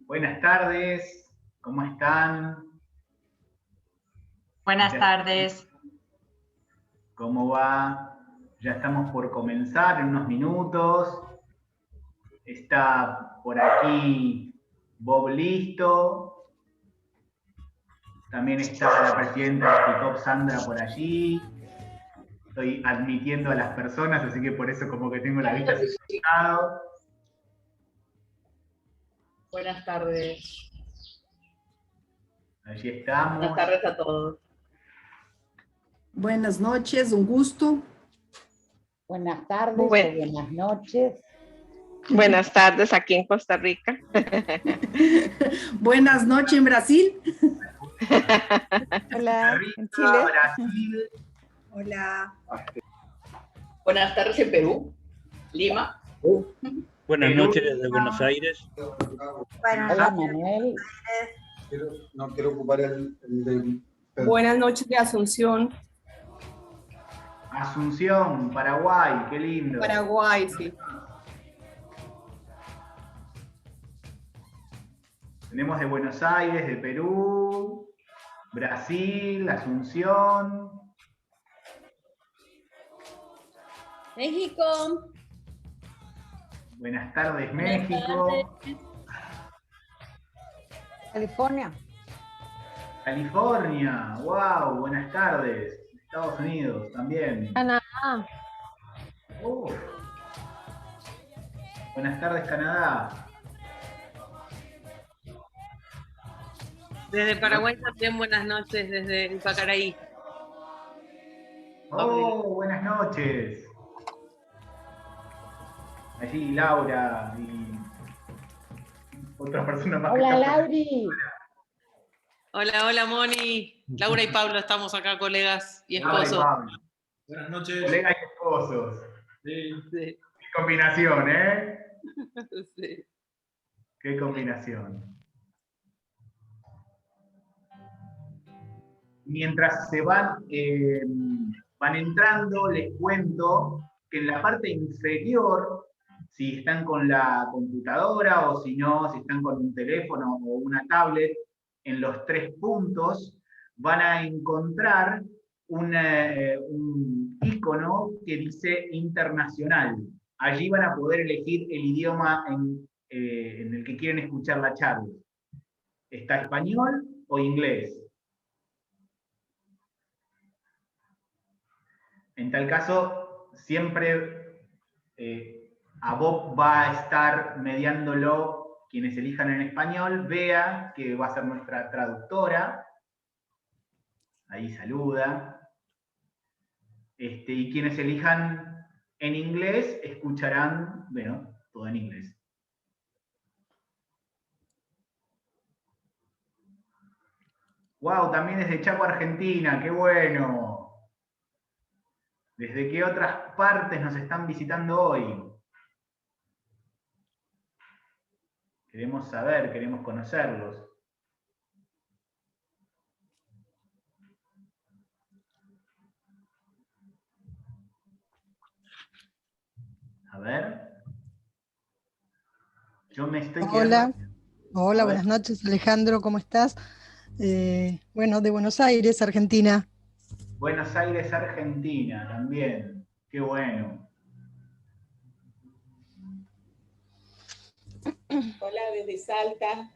Buenas tardes, ¿cómo están? Buenas tardes. ¿Cómo va? Ya estamos por comenzar en unos minutos. Está por aquí Bob listo. También está la presidenta de Ficop, Sandra, por allí. Estoy admitiendo a las personas, así que por eso como que tengo la vista separada. Buenas tardes. Allí estamos. Buenas tardes a todos. Buenas noches, un gusto. Buenas tardes o buenas noches. Buenas tardes aquí en Costa Rica. Buenas noches en Brasil. Hola, en Chile. Brasil. Hola. Buenas tardes en Perú, Lima. Buenas noches desde Buenos Aires. Hola, Manuel. No quiero ocupar el de... Buenas noches de Asunción. Asunción, Paraguay, qué lindo. Paraguay, sí. Tenemos de Buenos Aires, de Perú, Brasil, Asunción. México. Buenas tardes, México. California. California, wow, buenas tardes. Estados Unidos también. Canadá. Buenas tardes, Canadá. Desde Paraguay también buenas noches, desde el Pacaraí. Oh, buenas noches. Allí Laura y otra persona más. Hola, Lauri. Hola, hola, Moni. Laura y Pablo estamos acá, colegas y esposos. Buenas noches. Colegas y esposos. Sí. Sí. Qué combinación, ¿eh? Sí. Qué combinación. Mientras se van entrando, les cuento que en la parte inferior, si están con la computadora o si no, si están con un teléfono o una tablet, en los 3 puntos van a encontrar un icono que dice internacional. Allí van a poder elegir el idioma en el que quieren escuchar la charla. ¿Está español o inglés? En tal caso, siempre a Bob va a estar mediándolo quienes elijan en español. Bea, que va a ser nuestra traductora. Ahí saluda. Y quienes elijan en inglés escucharán, bueno, todo en inglés. ¡Wow! También desde Chaco, Argentina. ¡Qué bueno! ¿Desde qué otras partes nos están visitando hoy? Queremos saber, queremos conocerlos. A ver. Yo me estoy Hola, quedando... hola, buenas noches, Alejandro, ¿cómo estás? Bueno, de Buenos Aires, Argentina. Buenos Aires, Argentina, también. Qué bueno. Hola, desde Salta,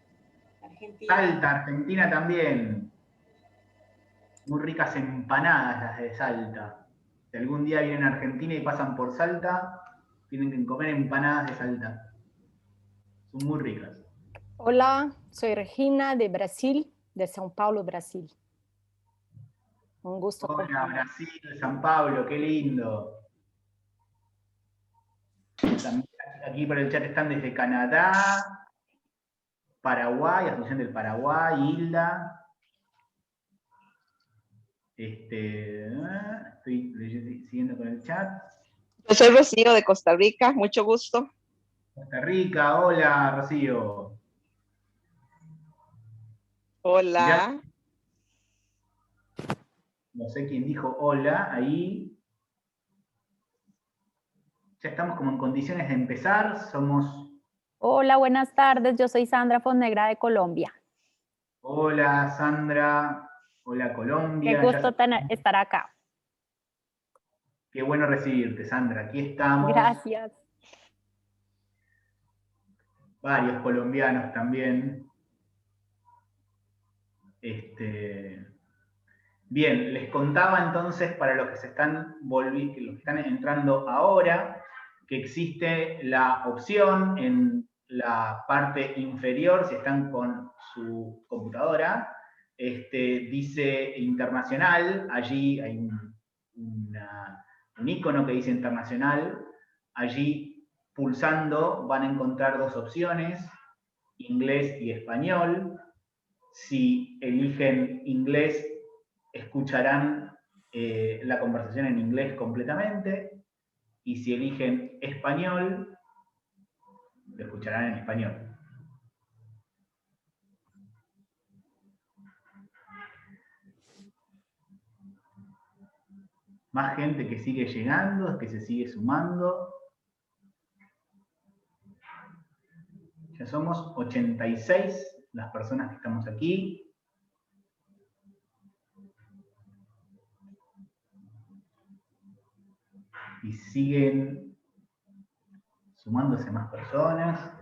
Argentina. Salta, Argentina también. Muy ricas empanadas las de Salta. Si algún día vienen a Argentina y pasan por Salta, tienen que comer empanadas de Salta. Son muy ricas. Hola, soy Regina de Brasil, de São Paulo, Brasil. Un gusto. Hola, Brasil, San Pablo, qué lindo. También aquí por el chat están desde Canadá, Paraguay, Asunción del Paraguay, Hilda. Estoy siguiendo con el chat. Yo soy Rocío de Costa Rica, mucho gusto. Costa Rica, hola Rocío. Hola. Ya, no sé quién dijo hola, ahí. Ya estamos como en condiciones de empezar, somos Hola, buenas tardes. Yo soy Sandra Fonnegra de Colombia. Hola, Sandra. Hola, Colombia. Qué gusto estar acá. Qué bueno recibirte, Sandra. Aquí estamos. Gracias. Varios colombianos también. Bien, les contaba entonces para los que se están los que están entrando ahora, que existe la opción en la parte inferior, si están con su computadora, dice internacional, allí hay un icono que dice internacional, allí pulsando van a encontrar dos opciones, inglés y español. Si eligen inglés, escucharán la conversación en inglés completamente, y si eligen español, lo escucharán en español. Más gente que sigue llegando, que se sigue sumando. Ya somos 86 las personas que estamos aquí. Y siguen sumándose más personas.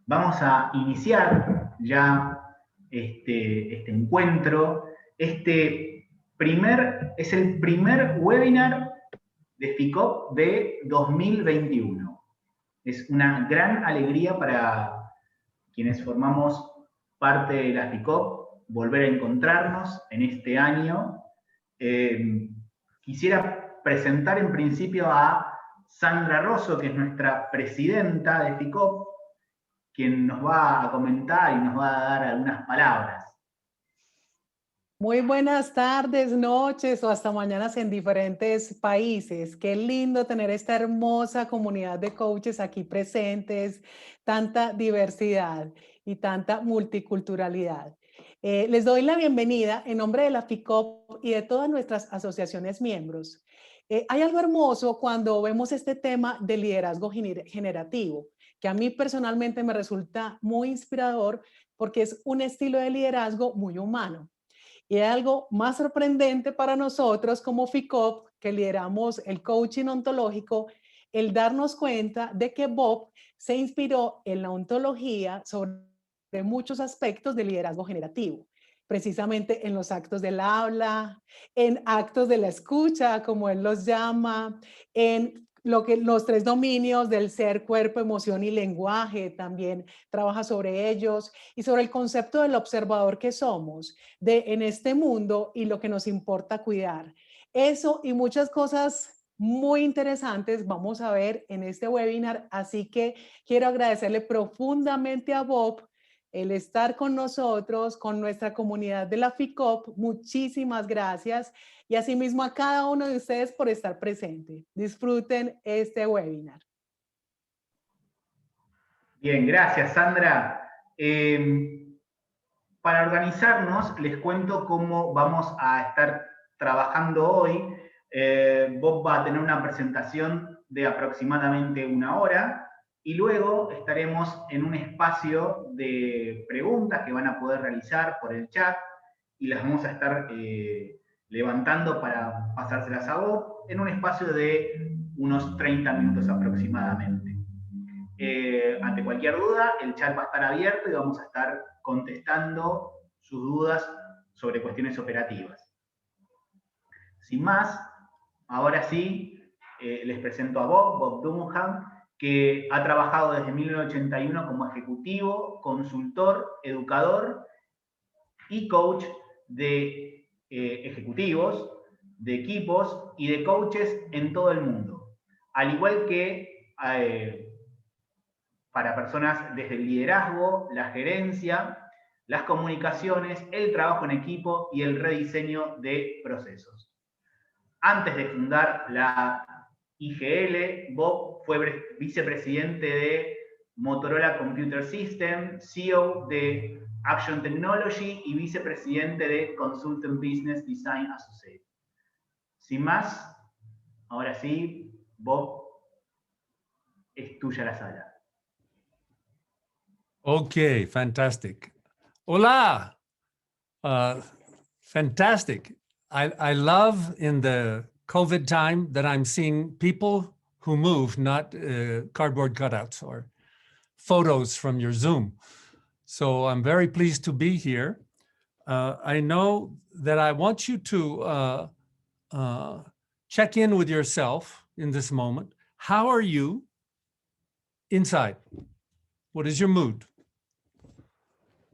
Vamos a iniciar ya este encuentro. Es el primer webinar de Ficop de 2021. Es una gran alegría para quienes formamos parte de la Ficop volver a encontrarnos en este año. Quisiera presentar en principio a Sandra Rosso, que es nuestra presidenta de Ficop, quien nos va a comentar y nos va a dar algunas palabras. Muy buenas tardes, noches o hasta mañanas en diferentes países. Qué lindo tener esta hermosa comunidad de coaches aquí presentes, tanta diversidad y tanta multiculturalidad. Les doy la bienvenida en nombre de la Ficop y de todas nuestras asociaciones miembros. Hay algo hermoso cuando vemos este tema de liderazgo generativo, que a mí personalmente me resulta muy inspirador porque es un estilo de liderazgo muy humano. Y hay algo más sorprendente para nosotros como Ficop, que lideramos el coaching ontológico, el darnos cuenta de que Bob se inspiró en la ontología sobre muchos aspectos del liderazgo generativo, precisamente en los actos del habla, en actos de la escucha, como él los llama, en los 3 dominios del ser, cuerpo, emoción y lenguaje, también trabaja sobre ellos, y sobre el concepto del observador que somos en este mundo y lo que nos importa cuidar. Eso y muchas cosas muy interesantes vamos a ver en este webinar, así que quiero agradecerle profundamente a Bob el estar con nosotros, con nuestra comunidad de la Ficop. Muchísimas gracias. Y asimismo a cada uno de ustedes por estar presente. Disfruten este webinar. Bien, gracias, Sandra. Para organizarnos, les cuento cómo vamos a estar trabajando hoy. Bob va a tener una presentación de aproximadamente 1 hora y luego estaremos en un espacio de preguntas que van a poder realizar por el chat y las vamos a estar levantando para pasárselas a Bob en un espacio de unos 30 minutos aproximadamente. Ante cualquier duda, el chat va a estar abierto y vamos a estar contestando sus dudas sobre cuestiones operativas. Sin más, ahora sí, les presento a Bob Dunham, que ha trabajado desde 1981 como ejecutivo, consultor, educador y coach de ejecutivos, de equipos y de coaches en todo el mundo. Al igual que para personas desde el liderazgo, la gerencia, las comunicaciones, el trabajo en equipo y el rediseño de procesos. Antes de fundar la IGL, Bob fue vicepresidente de Motorola Computer System, CEO de Action Technology y vicepresidente de Consultant Business Design Associate. Sin más, ahora sí, Bob, tuya la sala. Okay, fantastic. Hola. Fantastic. I love in the COVID time that I'm seeing people who move, not cardboard cutouts or photos from your Zoom. So I'm very pleased to be here. I know that I want you to check in with yourself in this moment. How are you inside? What is your mood?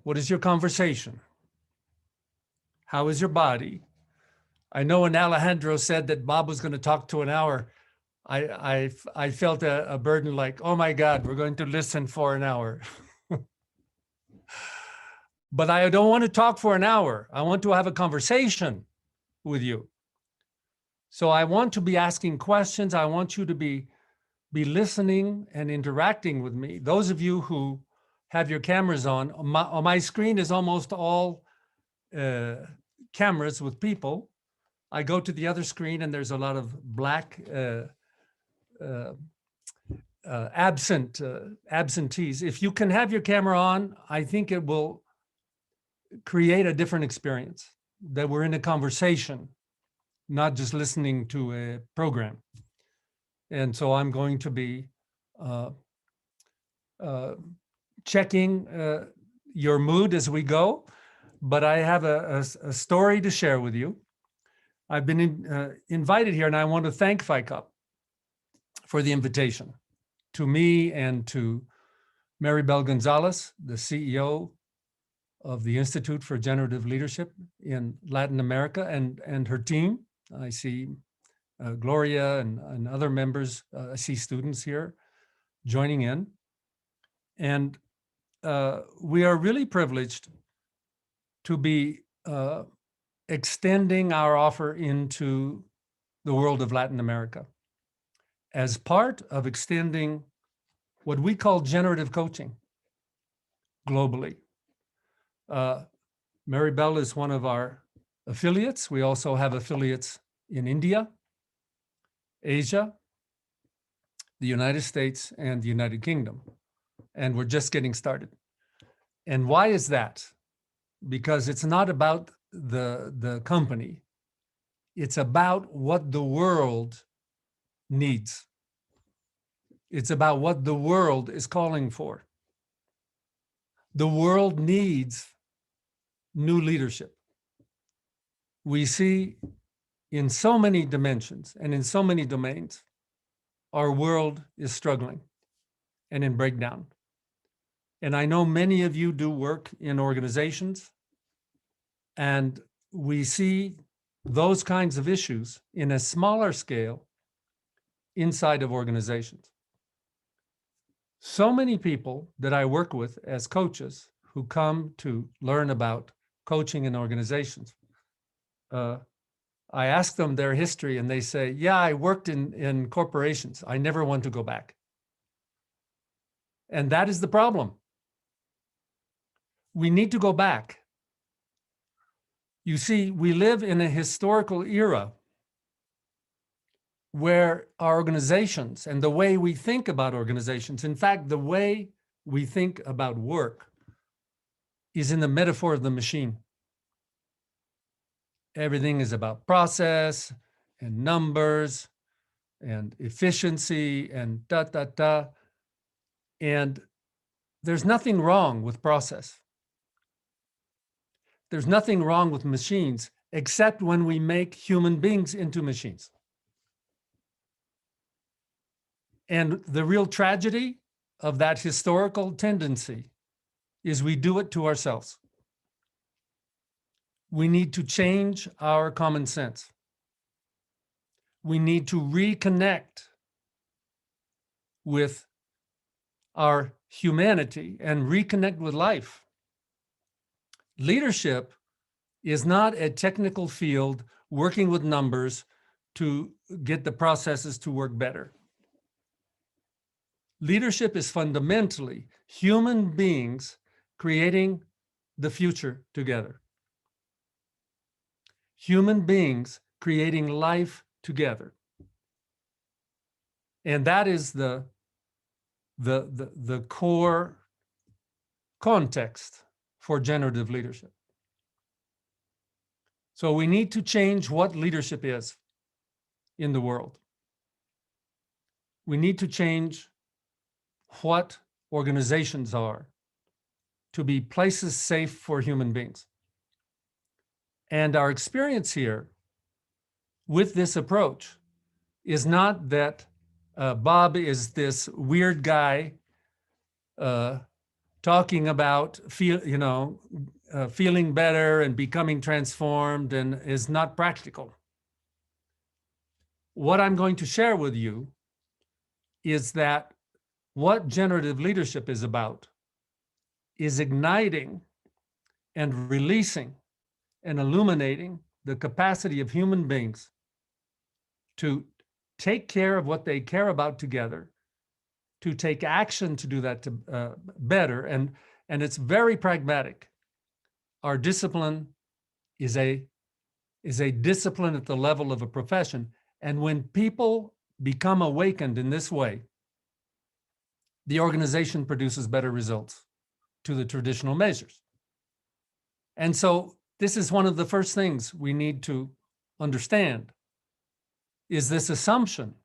What is your conversation? How is your body? I know when Alejandro said that Bob was going to talk to an hour, I felt a burden like, oh my God, we're going to listen for an hour. But I don't want to talk for an hour. I want to have a conversation with you. So I want to be asking questions. I want you to be listening and interacting with me. Those of you who have your cameras on my screen is almost all cameras with people. I go to the other screen and there's a lot of black absentees. If you can have your camera on, I think it will create a different experience, that we're in a conversation, not just listening to a program. And so I'm going to be checking your mood as we go, but I have a story to share with you. I've been invited here, and I want to thank Ficop for the invitation to me and to Maribel Gonzalez, the CEO of the Institute for Generative Leadership in Latin America, and her team. I see Gloria and other members. I see students here joining in. And we are really privileged to be extending our offer into the world of Latin America as part of extending what we call generative coaching globally. Maribel is one of our affiliates. We also have affiliates in India, Asia, the United States, and the United Kingdom. And we're just getting started. And why is that? Because it's not about the company. It's about what the world needs. It's about what the world is calling for. The world needs new leadership. We see in so many dimensions and in so many domains, our world is struggling and in breakdown. And I know many of you do work in organizations, and we see those kinds of issues in a smaller scale inside of organizations. So many people that I work with as coaches who come to learn about coaching in organizations, I ask them their history and they say, yeah, I worked in corporations. I never want to go back. And that is the problem. We need to go back. You see, we live in a historical era where our organizations and the way we think about organizations, in fact, the way we think about work is in the metaphor of the machine. Everything is about process and numbers and efficiency and da. And there's nothing wrong with process. There's nothing wrong with machines, except when we make human beings into machines. And the real tragedy of that historical tendency is we do it to ourselves. We need to change our common sense. We need to reconnect with our humanity and reconnect with life. Leadership is not a technical field working with numbers to get the processes to work better. Leadership is fundamentally human beings creating the future together. Human beings creating life together. And that is the the core context for generative leadership. So we need to change what leadership is in the world. We need to change what organizations are to be places safe for human beings. And our experience here with this approach is not that Bob is this weird guy talking about feeling better and becoming transformed and is not practical. What I'm going to share with you is that what generative leadership is about is igniting and releasing and illuminating the capacity of human beings to take care of what they care about together, to take action to do that better. And it's very pragmatic. Our discipline is a discipline at the level of a profession. And when people become awakened in this way, the organization produces better results to the traditional measures. And so this is one of the first things we need to understand, is this assumption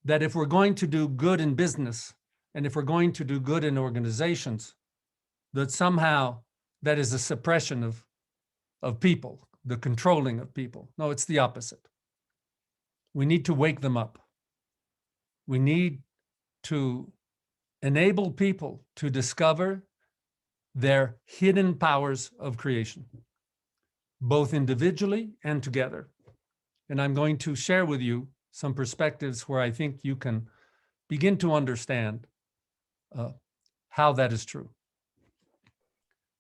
that if we're going to do good in business and if we're going to do good in organizations, that somehow that is a suppression of people, the controlling of people. No, it's the opposite. We need to wake them up. We need to enable people to discover their hidden powers of creation, both individually and together. And I'm going to share with you some perspectives where I think you can begin to understand how that is true.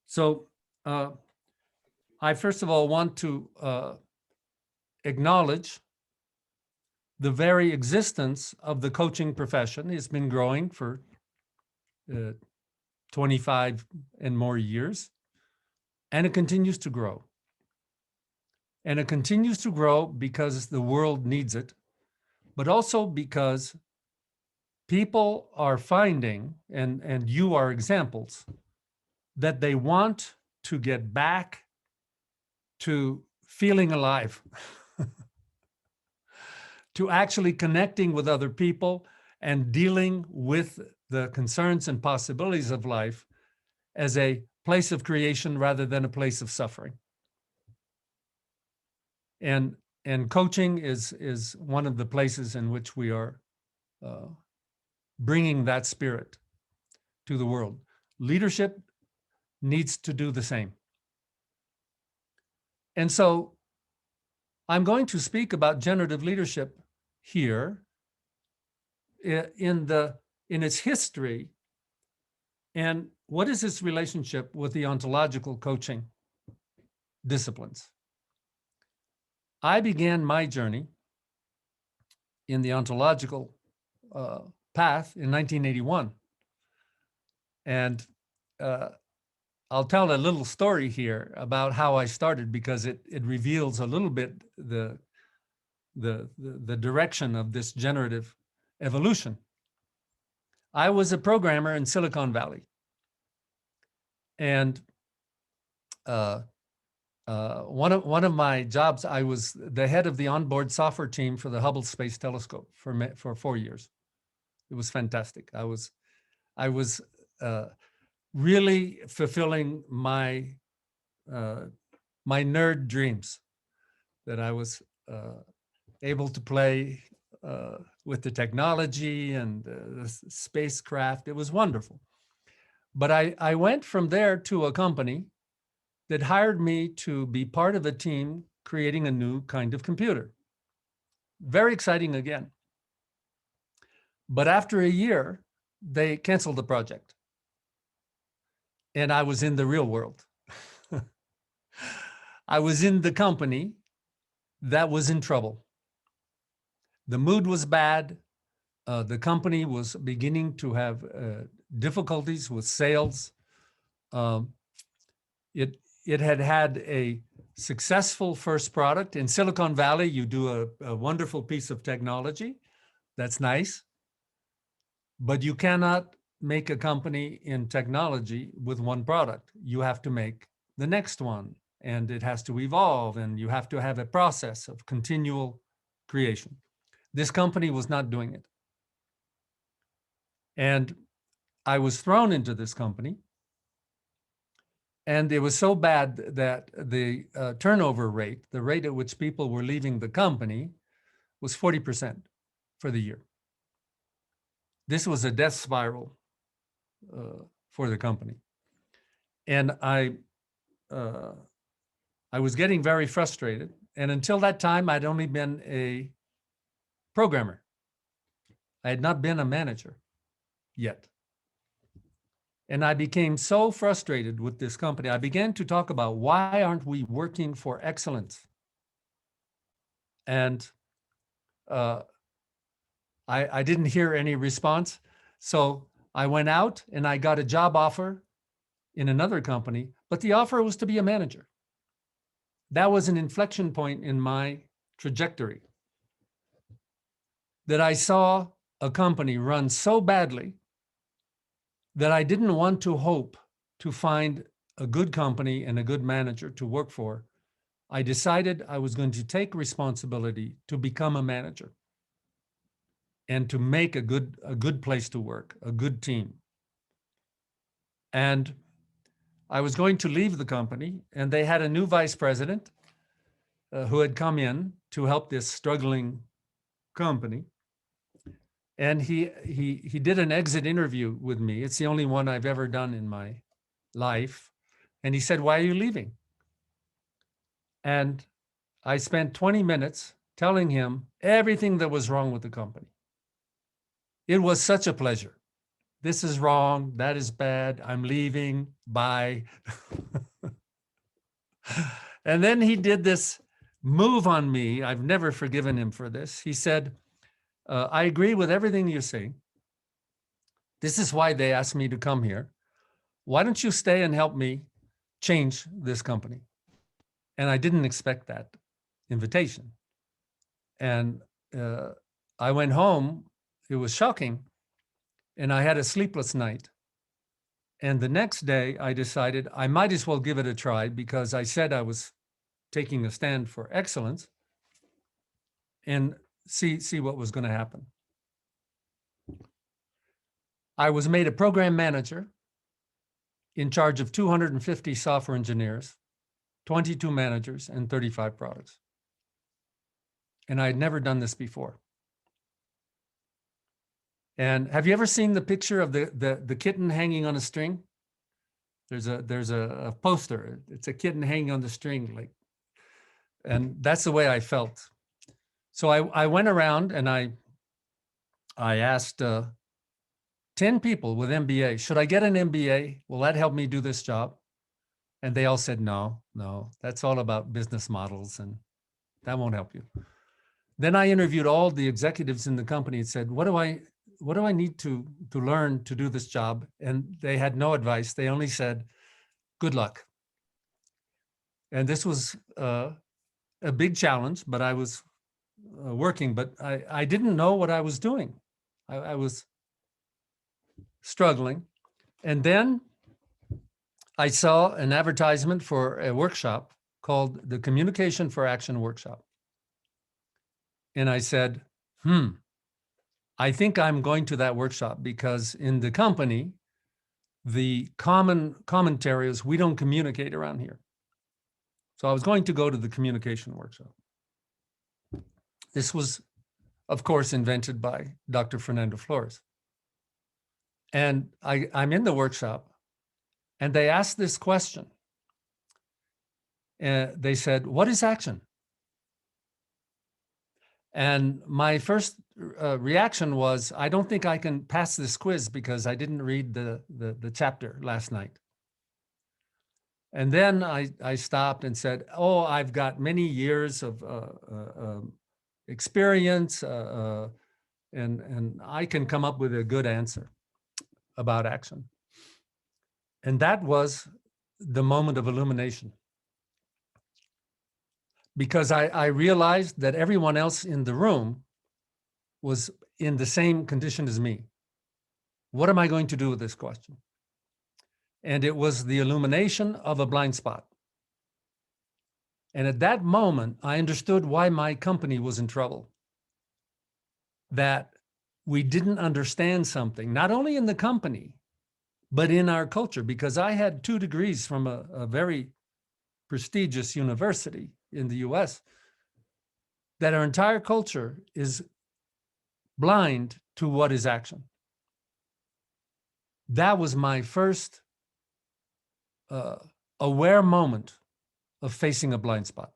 So I first of all want to acknowledge the very existence of the coaching profession. It's been growing for 25 and more years, and it continues to grow. And it continues to grow because the world needs it, but also because people are finding, and you are examples, that they want to get back to feeling alive, to actually connecting with other people and dealing with the concerns and possibilities of life as a place of creation rather than a place of suffering. And coaching is one of the places in which we are bringing that spirit to the world. Leadership needs to do the same. And so I'm going to speak about generative leadership here in its history and what is its relationship with the ontological coaching disciplines. I began my journey in the ontological path in 1981. And I'll tell a little story here about how I started, because it reveals a little bit the direction of this generative evolution. I was a programmer in Silicon Valley. And one of my jobs, I was the head of the onboard software team for the Hubble Space Telescope for 4 years. It was fantastic. I was really fulfilling my nerd dreams, that I was able to play with the technology and the spacecraft. It was wonderful. But I went from there to a company that hired me to be part of a team creating a new kind of computer. Very exciting again. But after a year, they canceled the project. And I was in the real world. I was in the company that was in trouble. The mood was bad. The company was beginning to have difficulties with sales. It had a successful first product. In Silicon Valley, you do a wonderful piece of technology. That's nice. But you cannot make a company in technology with one product. You have to make the next one, and it has to evolve, and you have to have a process of continual creation. This company was not doing it. And I was thrown into this company, and it was so bad that the turnover rate, the rate at which people were leaving the company, was 40% for the year. This was a death spiral for the company. And I was getting very frustrated. And until that time, I'd only been a programmer. I had not been a manager yet. And I became so frustrated with this company. I began to talk about, why aren't we working for excellence? And I didn't hear any response. So I went out and I got a job offer in another company, but the offer was to be a manager. That was an inflection point in my trajectory, that I saw a company run so badly that I didn't want to hope to find a good company and a good manager to work for. I decided I was going to take responsibility to become a manager and to make a good place to work, a good team. And I was going to leave the company, and they had a new vice president who had come in to help this struggling company. And he did an exit interview with me. It's the only one I've ever done in my life. And he said, "Why are you leaving?" And I spent 20 minutes telling him everything that was wrong with the company. It was such a pleasure. This is wrong, that is bad, I'm leaving, bye. And then he did this move on me. I've never forgiven him for this. He said, I agree with everything you say. This is why they asked me to come here. Why don't you stay and help me change this company? And I didn't expect that invitation. And I went home. It was shocking. And I had a sleepless night. And the next day I decided I might as well give it a try, because I said I was taking a stand for excellence, and see what was going to happen. I was made a program manager in charge of 250 software engineers, 22 managers, and 35 products. And I had never done this before. And have you ever seen the picture of the kitten hanging on a string? There's a poster. It's a kitten hanging on the string, like, and that's the way I felt. So I went around and I asked 10 people with MBA, should I get an MBA? Will that help me do this job? And they all said, no, that's all about business models and that won't help you. Then I interviewed all the executives in the company and said, what do I need to learn to do this job? And they had no advice. They only said, good luck. And this was a big challenge, but I was working, but I didn't know what I was doing. I was struggling. And then I saw an advertisement for a workshop called the Communication for Action Workshop. And I said, I think I'm going to that workshop, because in the company, the common commentary is we don't communicate around here. So I was going to go to the communication workshop. This was, of course, invented by Dr. Fernando Flores. And I'm in the workshop, and they asked this question. They said, what is action? And my first reaction was, I don't think I can pass this quiz because I didn't read the chapter last night. And then I stopped and said, oh, I've got many years of experience, and I can come up with a good answer about action. And that was the moment of illumination. Because I realized that everyone else in the room was in the same condition as me. What am I going to do with this question? And it was the illumination of a blind spot. And at that moment, I understood why my company was in trouble. That we didn't understand something, not only in the company, but in our culture, because I had 2 degrees from a very prestigious university in the US, that our entire culture is blind to what is action. That was my first aware moment of facing a blind spot.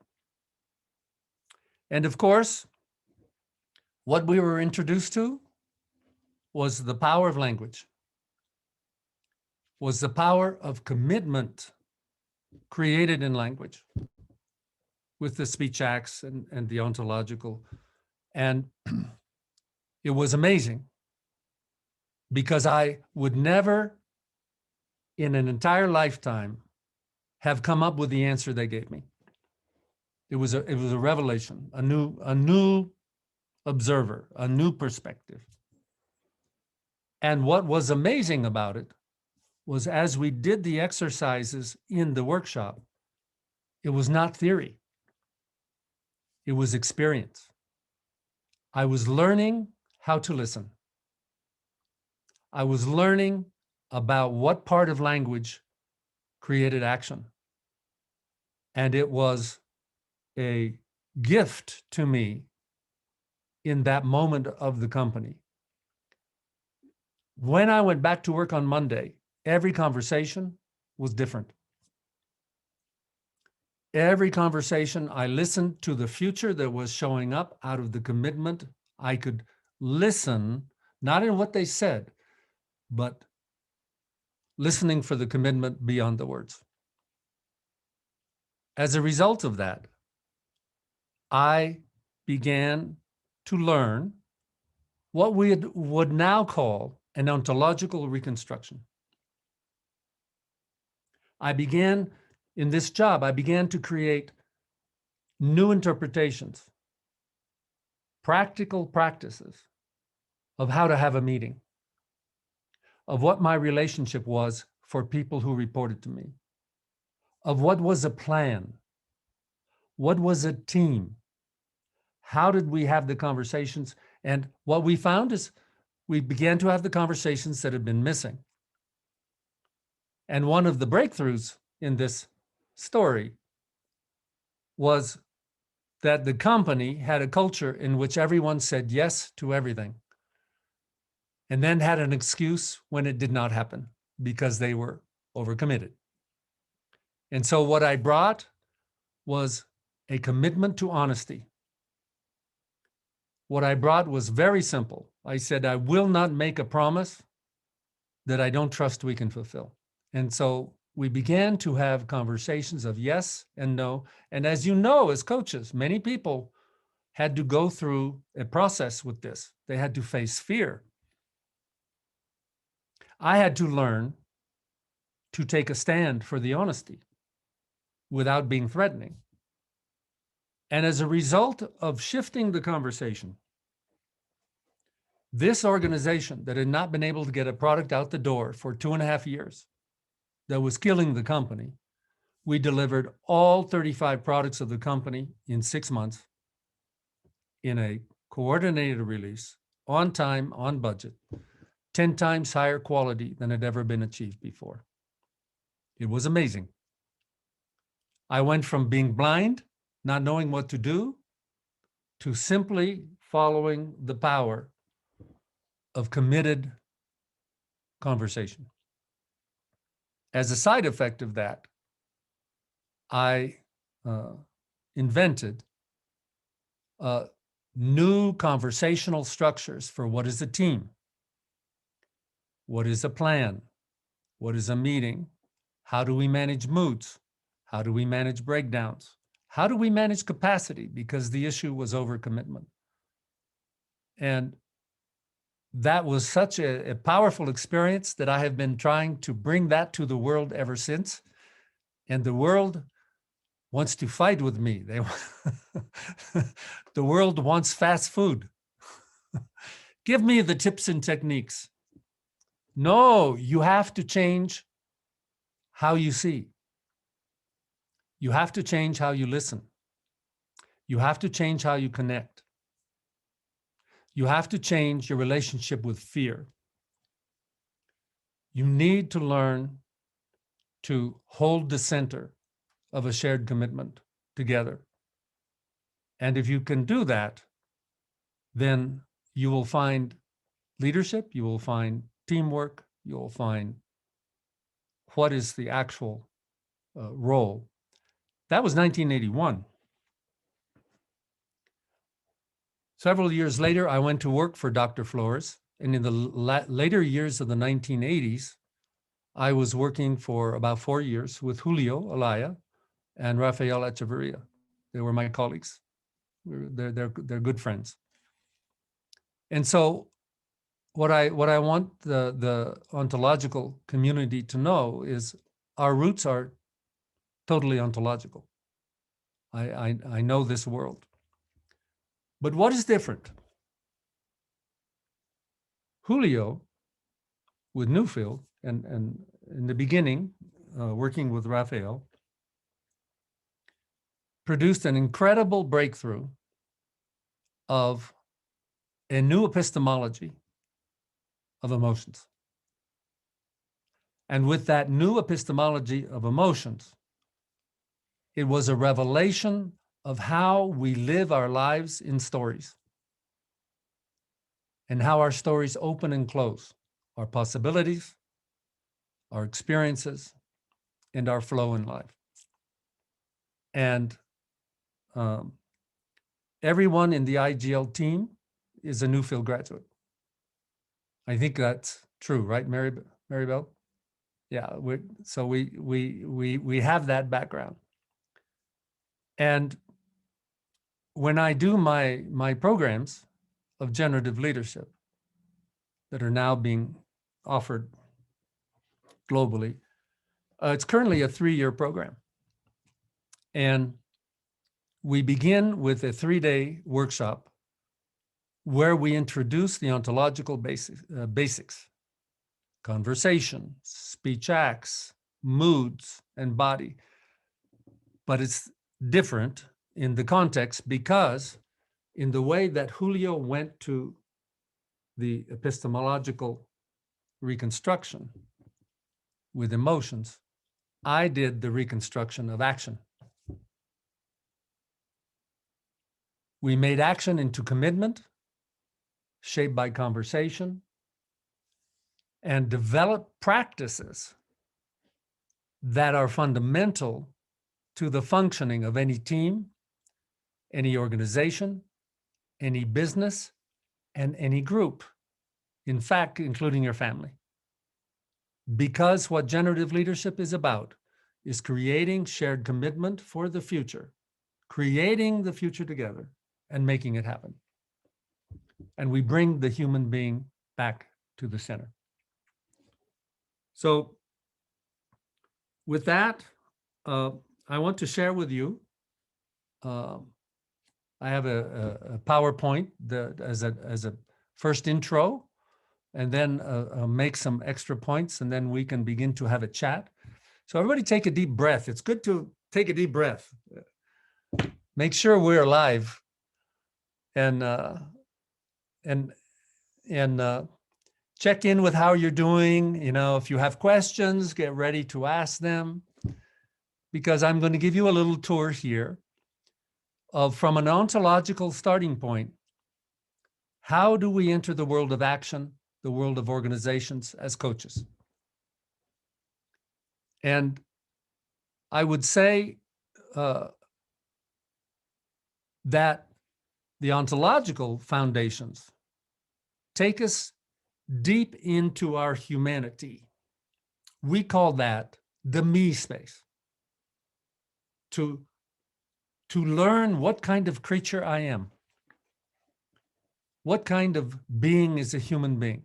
And of course, what we were introduced to was the power of language, was the power of commitment created in language with the speech acts and the ontological. And it was amazing because I would never in an entire lifetime have come up with the answer they gave me. It was a revelation, a new observer, a new perspective. And what was amazing about it was as we did the exercises in the workshop, it was not theory. It was experience. I was learning how to listen. I was learning about what part of language created action. And it was a gift to me in that moment of the company. When I went back to work on Monday, every conversation was different. Every conversation, I listened to the future that was showing up out of the commitment. I could listen, not in what they said, but listening for the commitment beyond the words. As a result of that, I began to learn what we would now call an ontological reconstruction. In this job, I began to create new interpretations, practical practices of how to have a meeting, of what my relationship was for people who reported to me, of what was a plan, what was a team, how did we have the conversations, and what we found is we began to have the conversations that had been missing. And one of the breakthroughs in this story was that the company had a culture in which everyone said yes to everything and then had an excuse when it did not happen because they were overcommitted. And so what I brought was a commitment to honesty. What I brought was very simple. I said, I will not make a promise that I don't trust we can fulfill. And so we began to have conversations of yes and no. And as you know, as coaches, many people had to go through a process with this. They had to face fear. I had to learn to take a stand for the honesty without being threatening. And as a result of shifting the conversation, this organization that had not been able to get a product out the door for 2.5 years, that was killing the company, we delivered all 35 products of the company in 6 months in a coordinated release, on time, on budget, 10 times higher quality than had ever been achieved before. It was amazing. I went from being blind, not knowing what to do, to simply following the power of committed conversation. As a side effect of that, I invented new conversational structures for what is a team, what is a plan, what is a meeting, how do we manage moods, how do we manage breakdowns, how do we manage capacity, because the issue was overcommitment. And that was such a powerful experience that I have been trying to bring that to the world ever since. And the world wants to fight with me. The world wants fast food. Give me the tips and techniques. No, you have to change how you see. You have to change how you listen. You have to change how you connect. You have to change your relationship with fear. You need to learn to hold the center of a shared commitment together. And if you can do that, then you will find leadership, you will find teamwork, you will find what is the actual role. That was 1981. Several years later, I went to work for Dr. Flores, and in the later years of the 1980s, I was working for about 4 years with Julio Olaya and Rafael Echeverria. They were my colleagues. They're good friends. And so what I want the ontological community to know is our roots are totally ontological. I know this world. But what is different? Julio with Newfield and in the beginning, working with Rafael, produced an incredible breakthrough of a new epistemology of emotions. And with that new epistemology of emotions, it was a revelation of how we live our lives in stories and how our stories open and close our possibilities, our experiences, and our flow in life. And everyone in the IGL team is a Newfield graduate. I think that's true, right, Maribel? Yeah, so we have that background. And when I do my programs of generative leadership that are now being offered globally, it's currently a 3-year program. And we begin with a 3-day workshop where we introduce the ontological basics, conversation, speech acts, moods, and body. But it's different in the context because in the way that Julio went to the epistemological reconstruction with emotions, I did the reconstruction of action. We made action into commitment, shaped by conversation, and developed practices that are fundamental to the functioning of any team, any organization, any business, and any group. In fact, including your family. Because what generative leadership is about is creating shared commitment for the future, creating the future together and making it happen. And we bring the human being back to the center. So with that, I want to share with you, I have a PowerPoint that as a first intro, and then make some extra points, and then we can begin to have a chat. So everybody take a deep breath. It's good to take a deep breath. Make sure we're alive. And check in with how you're doing. You know, if you have questions, get ready to ask them, because I'm going to give you a little tour here of, from an ontological starting point, how do we enter the world of action, the world of organizations as coaches? And I would say that the ontological foundations take us deep into our humanity. We call that the me space. To learn what kind of creature I am. What kind of being is a human being?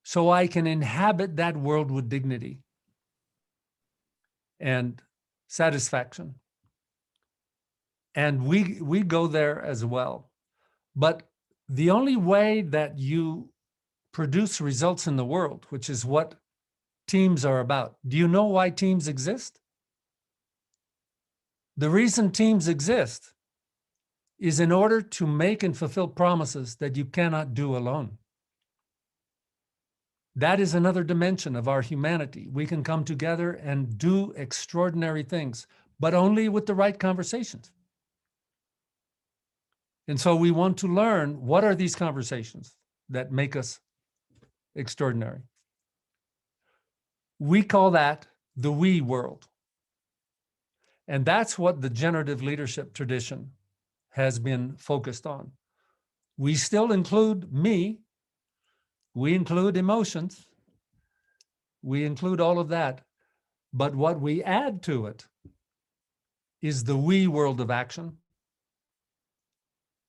So I can inhabit that world with dignity and satisfaction. And we go there as well. But the only way that you produce results in the world, which is what teams are about. Do you know why teams exist? The reason teams exist is in order to make and fulfill promises that you cannot do alone. That is another dimension of our humanity. We can come together and do extraordinary things, but only with the right conversations. And so we want to learn, what are these conversations that make us extraordinary? We call that the we world. And that's what the generative leadership tradition has been focused on. We still include me, we include emotions, we include all of that, but what we add to it is the we world of action,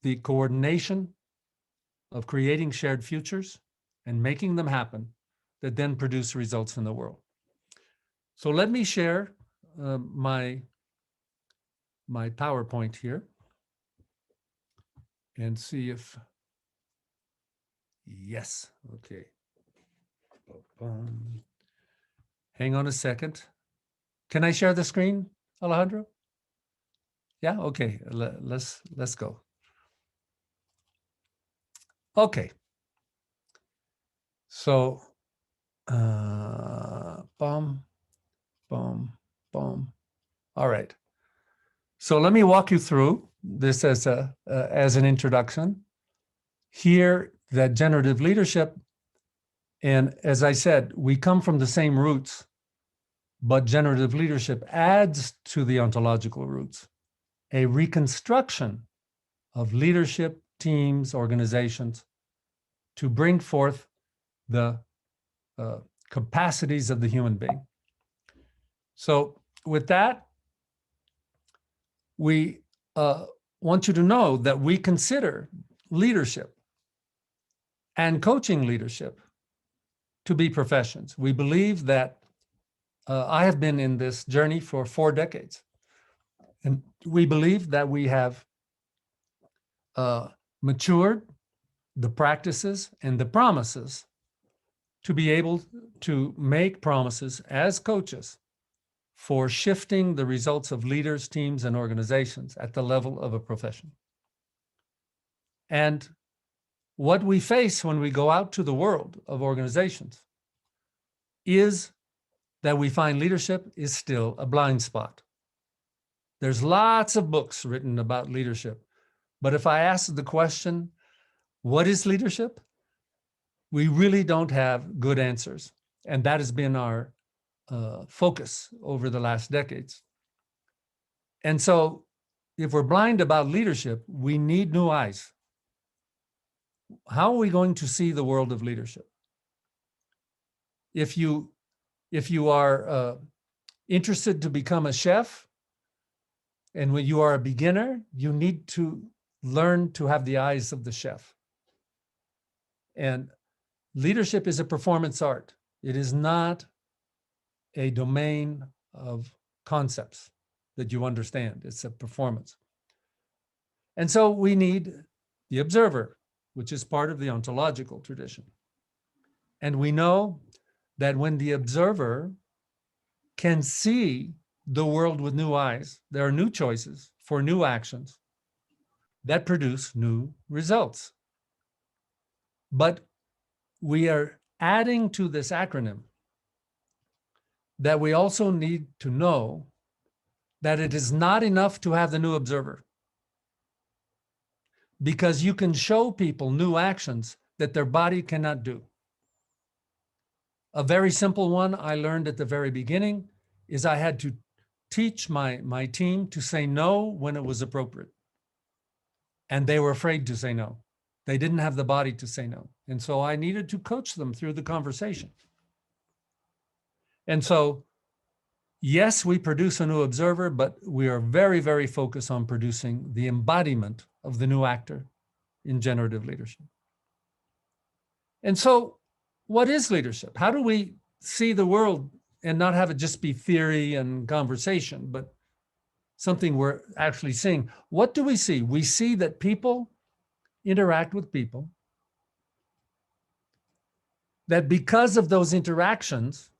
the coordination of creating shared futures and making them happen that then produce results in the world. So let me share my PowerPoint here and see if, yes, okay. Hang on a second. Can I share the screen, Alejandro? Yeah, okay, let's go. Okay. So, boom. All right. So let me walk you through this as an introduction. Here, that generative leadership, and as I said, we come from the same roots, but generative leadership adds to the ontological roots a reconstruction of leadership, teams, organizations to bring forth the capacities of the human being. So with that, we want you to know that we consider leadership and coaching leadership to be professions. We believe that I have been in this journey for 4 decades, and we believe that we have matured the practices and the promises to be able to make promises as coaches for shifting the results of leaders, teams, and organizations at the level of a profession. And what we face when we go out to the world of organizations is that we find leadership is still a blind spot. There's lots of books written about leadership, but if I ask the question, what is leadership? We really don't have good answers. And that has been our focus over the last decades. And so if we're blind about leadership, we need new eyes. How are we going to see the world of leadership? If you are interested to become a chef, and when you are a beginner, you need to learn to have the eyes of the chef. And leadership is a performance art. It is not a domain of concepts that you understand. It's a performance. And so we need the observer, which is part of the ontological tradition. And we know that when the observer can see the world with new eyes, there are new choices for new actions that produce new results. But we are adding to this acronym that we also need to know that it is not enough to have the new observer, because you can show people new actions that their body cannot do. A very simple one I learned at the very beginning is I had to teach my team to say no when it was appropriate. And they were afraid to say no. They didn't have the body to say no. And so I needed to coach them through the conversation. And so, yes, we produce a new observer, but we are very, very focused on producing the embodiment of the new actor in generative leadership. And so, what is leadership? How do we see the world and not have it just be theory and conversation, but something we're actually seeing? What do we see? We see that people interact with people that because of those interactions,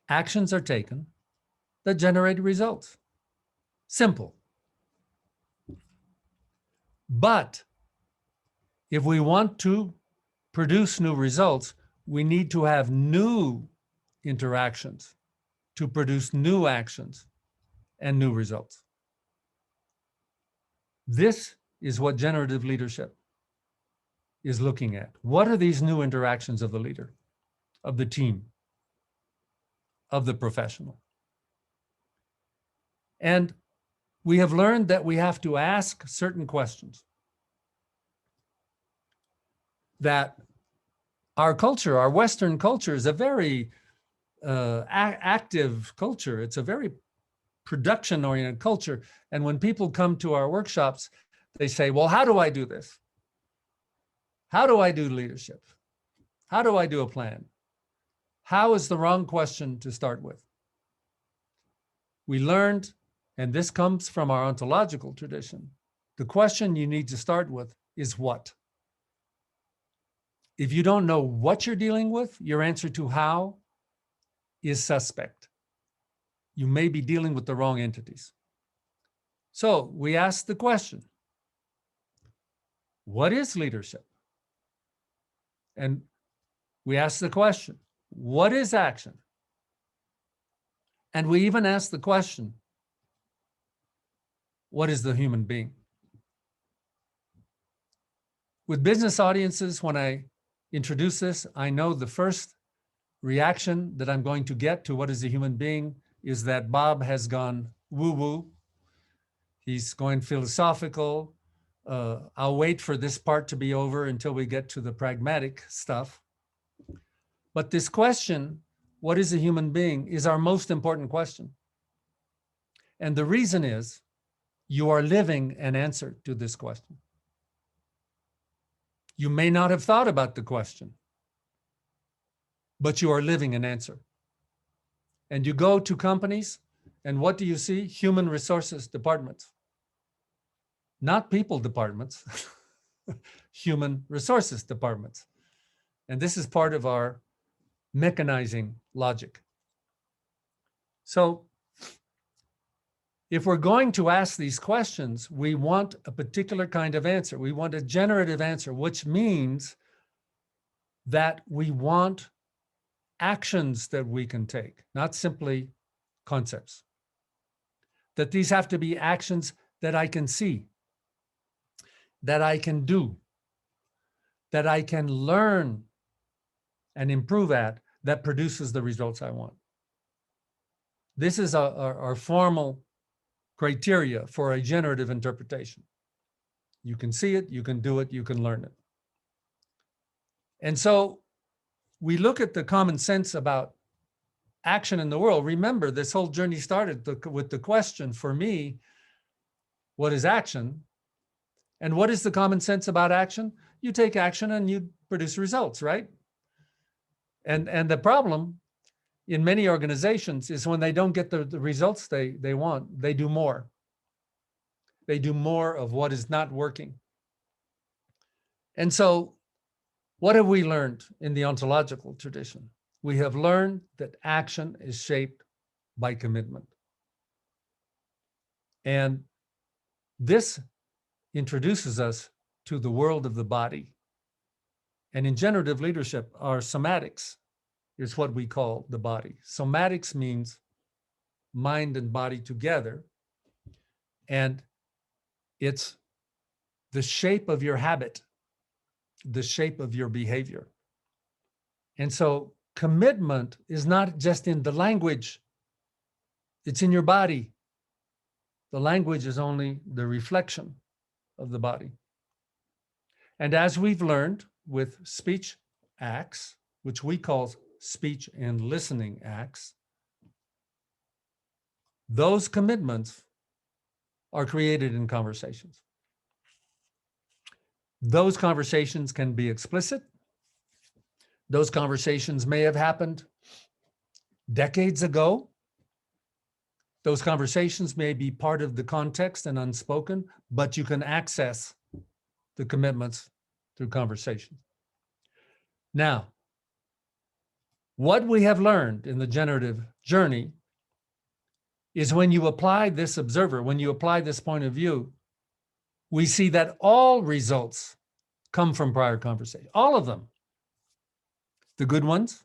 actions are taken that generate results. Simple. But if we want to produce new results, we need to have new interactions to produce new actions and new results. This is what generative leadership is looking at. What are these new interactions of the leader, of the team, of the professional? And we have learned that we have to ask certain questions. That our culture, our Western culture, is a very active culture. It's a very production-oriented culture. And when people come to our workshops, they say, well, how do I do this? How do I do leadership? How do I do a plan? How is the wrong question to start with? We learned, and this comes from our ontological tradition, the question you need to start with is what? If you don't know what you're dealing with, your answer to how is suspect. You may be dealing with the wrong entities. So we ask the question, what is leadership? And we ask the question, what is action? And we even ask the question, what is the human being? With business audiences, when I introduce this, I know the first reaction that I'm going to get to what is a human being is that Bob has gone woo-woo. He's going philosophical. I'll wait for this part to be over until we get to the pragmatic stuff. But this question, what is a human being, is our most important question. And the reason is you are living an answer to this question. You may not have thought about the question, but you are living an answer. And you go to companies, and what do you see? Human resources departments. Not people departments, human resources departments. And this is part of our mechanizing logic. So if we're going to ask these questions, we want a particular kind of answer. We want a generative answer, which means that we want actions that we can take, not simply concepts. That these have to be actions that I can see, that I can do, that I can learn and improve at, that produces the results I want. This is our formal criteria for a generative interpretation. You can see it, you can do it, you can learn it. And so we look at the common sense about action in the world. Remember, this whole journey started with the question, for me, what is action? And what is the common sense about action? You take action and you produce results, right? And the problem in many organizations is when they don't get the results they want, they do more. They do more of what is not working. And so what have we learned in the ontological tradition? We have learned that action is shaped by commitment. And this introduces us to the world of the body. And in generative leadership, our somatics is what we call the body. Somatics means mind and body together. And it's the shape of your habit, the shape of your behavior. And so commitment is not just in the language, it's in your body. The language is only the reflection of the body. And as we've learned with speech acts, which we call speech and listening acts, those commitments are created in conversations. Those conversations can be explicit. Those conversations may have happened decades ago. Those conversations may be part of the context and unspoken, but you can access the commitments through conversation. Now, What we have learned in the generative journey is when you apply this observer, when you apply this point of view, we see that all results come from prior conversation, all of them. The good ones,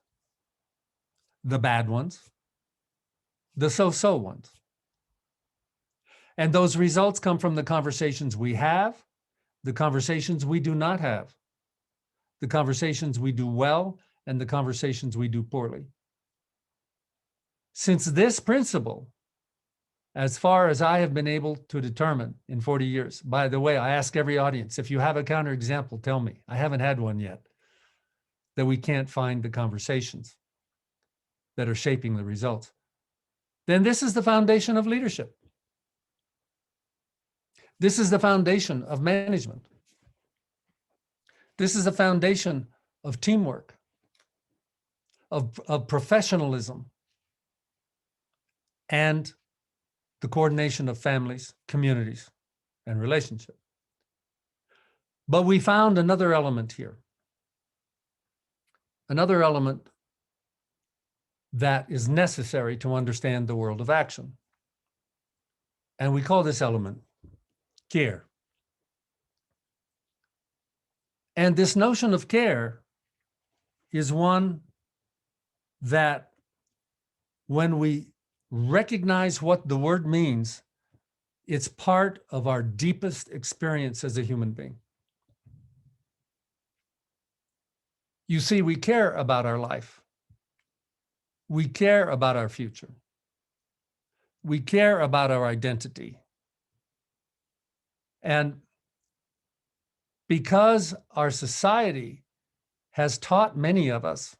the bad ones, the so-so ones. And those results come from the conversations we have, the conversations we do not have, the conversations we do well, and the conversations we do poorly. Since this principle, as far as I have been able to determine in 40 years, by the way, I ask every audience, if you have a counterexample, tell me. I haven't had one yet, that we can't find the conversations that are shaping the results. Then this is the foundation of leadership. This is the foundation of management. This is the foundation of teamwork, of professionalism, and the coordination of families, communities, and relationships. But we found another element here. Another element that is necessary to understand the world of action. And we call this element care. And this notion of care is one that when we recognize what the word means, it's part of our deepest experience as a human being. You see, we care about our life. We care about our future. We care about our identity. And because our society has taught many of us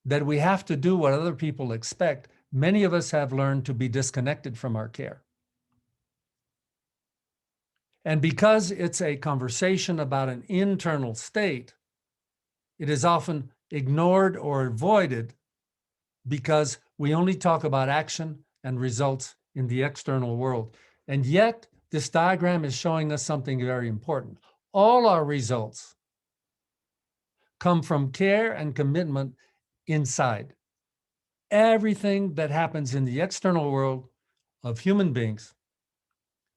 that we have to do what other people expect, many of us have learned to be disconnected from our care. And because it's a conversation about an internal state, it is often ignored or avoided because we only talk about action and results in the external world. And yet, this diagram is showing us something very important. All our results come from care and commitment inside. Everything that happens in the external world of human beings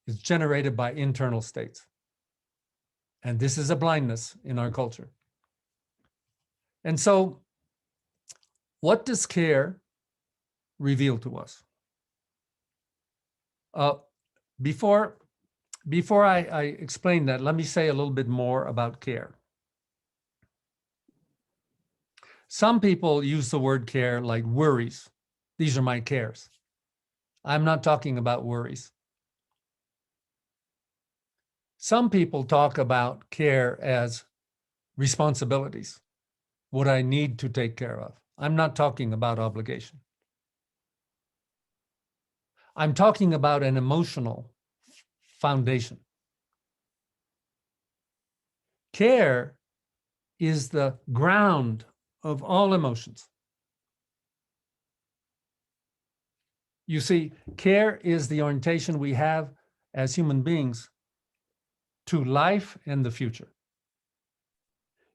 is generated by internal states. And this is a blindness in our culture. And so, what does care reveal to us? Before I explain that, let me say a little bit more about care. Some people use the word care like worries. These are my cares. I'm not talking about worries. Some people talk about care as responsibilities, what I need to take care of. I'm not talking about obligation. I'm talking about an emotional foundation. Care is the ground of all emotions. You see, care is the orientation we have as human beings to life and the future.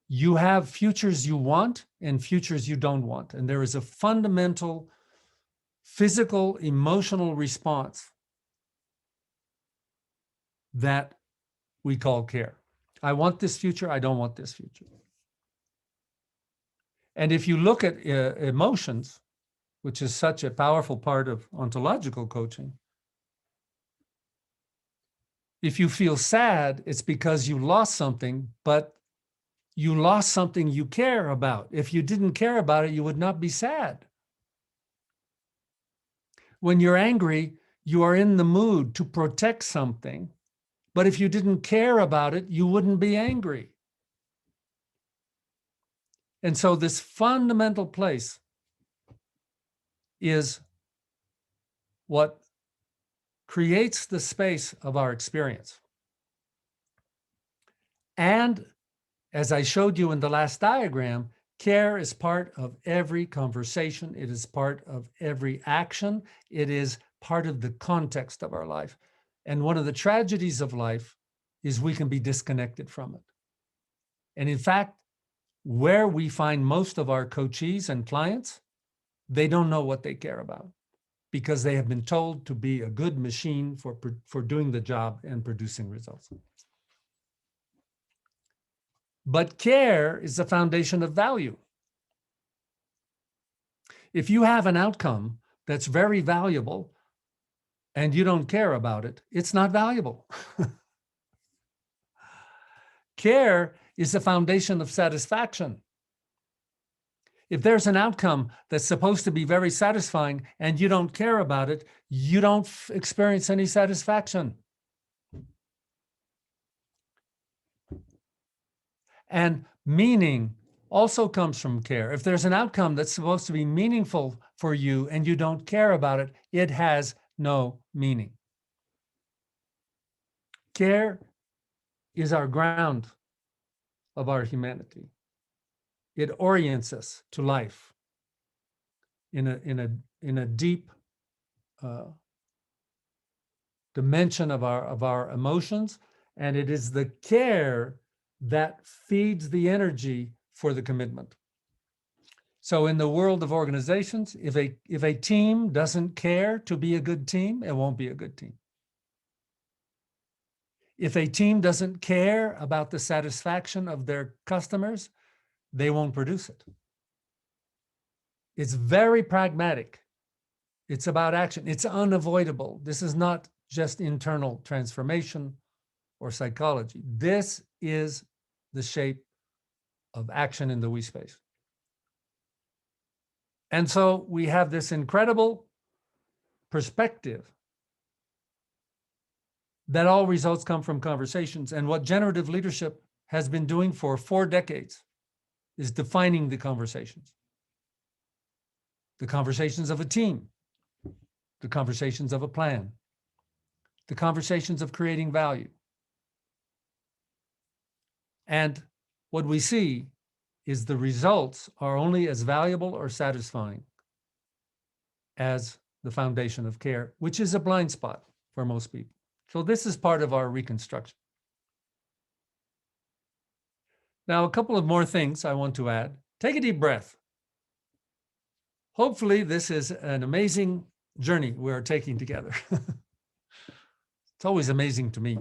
You have futures you want and futures you don't want. And there is a fundamental physical, emotional response that we call care. I want this future, I don't want this future. And if you look at emotions, which is such a powerful part of ontological coaching, if you feel sad, it's because you lost something, but you lost something you care about. If you didn't care about it, you would not be sad. When you're angry, you are in the mood to protect something, but if you didn't care about it, you wouldn't be angry. And so this fundamental place is what creates the space of our experience. And as I showed you in the last diagram, care is part of every conversation. It is part of every action. It is part of the context of our life. And one of the tragedies of life is we can be disconnected from it. And in fact, where we find most of our coachees and clients, they don't know what they care about because they have been told to be a good machine for doing the job and producing results. But care is the foundation of value. If you have an outcome that's very valuable and you don't care about it, it's not valuable. Care is the foundation of satisfaction. If there's an outcome that's supposed to be very satisfying and you don't care about it, you don't experience any satisfaction. And meaning also comes from care. If there's an outcome that's supposed to be meaningful for you and you don't care about it, it has no meaning. Care is our ground of our humanity. It orients us to life in a deep dimension of our emotions, and it is the care that feeds the energy for the commitment. So in the world of organizations, if a team doesn't care to be a good team, it won't be a good team. If a team doesn't care about the satisfaction of their customers, they won't produce it. It's very pragmatic. It's about action. It's unavoidable. This is not just internal transformation or psychology. This is the shape of action in the we space. And so we have this incredible perspective that all results come from conversations. And what generative leadership has been doing for 4 decades is defining the conversations. The conversations of a team, the conversations of a plan, the conversations of creating value. And what we see is the results are only as valuable or satisfying as the foundation of care, which is a blind spot for most people. So this is part of our reconstruction. Now, a couple of more things I want to add. Take a deep breath. Hopefully, this is an amazing journey we're taking together. It's always amazing to me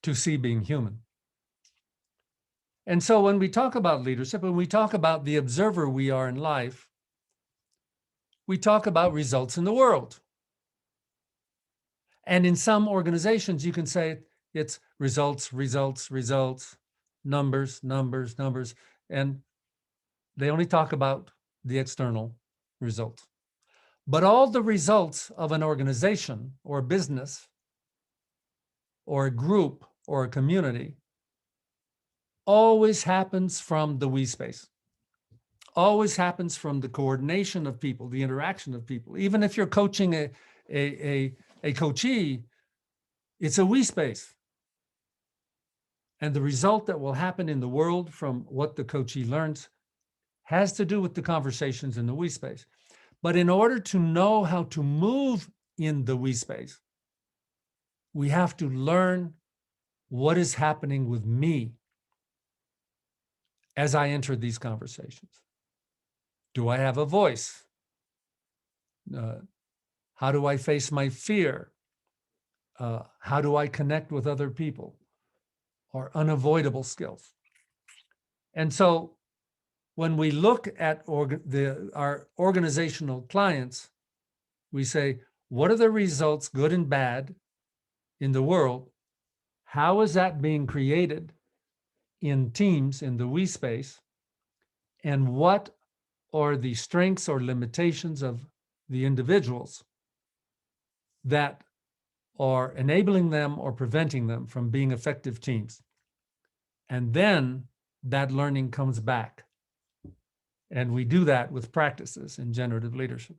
to see being human. And so when we talk about leadership, when we talk about the observer we are in life, we talk about results in the world. And in some organizations, you can say it's results, results, results, numbers, numbers, numbers, and they only talk about the external results. But all the results of an organization or a business or a group or a community always happens from the we space. Always happens from the coordination of people, the interaction of people. Even if you're coaching a coachee, it's a we space. And the result that will happen in the world from what the coachee learns has to do with the conversations in the we space. But in order to know how to move in the we space, we have to learn what is happening with me as I enter these conversations. Do I have a voice? How do I face my fear? How do I connect with other people? Or unavoidable skills. And so when we look at our organizational clients, we say, what are the results, good and bad, in the world? How is that being created in teams in the we space? And what are the strengths or limitations of the individuals that are enabling them or preventing them from being effective teams? And then that learning comes back. And we do that with practices in generative leadership.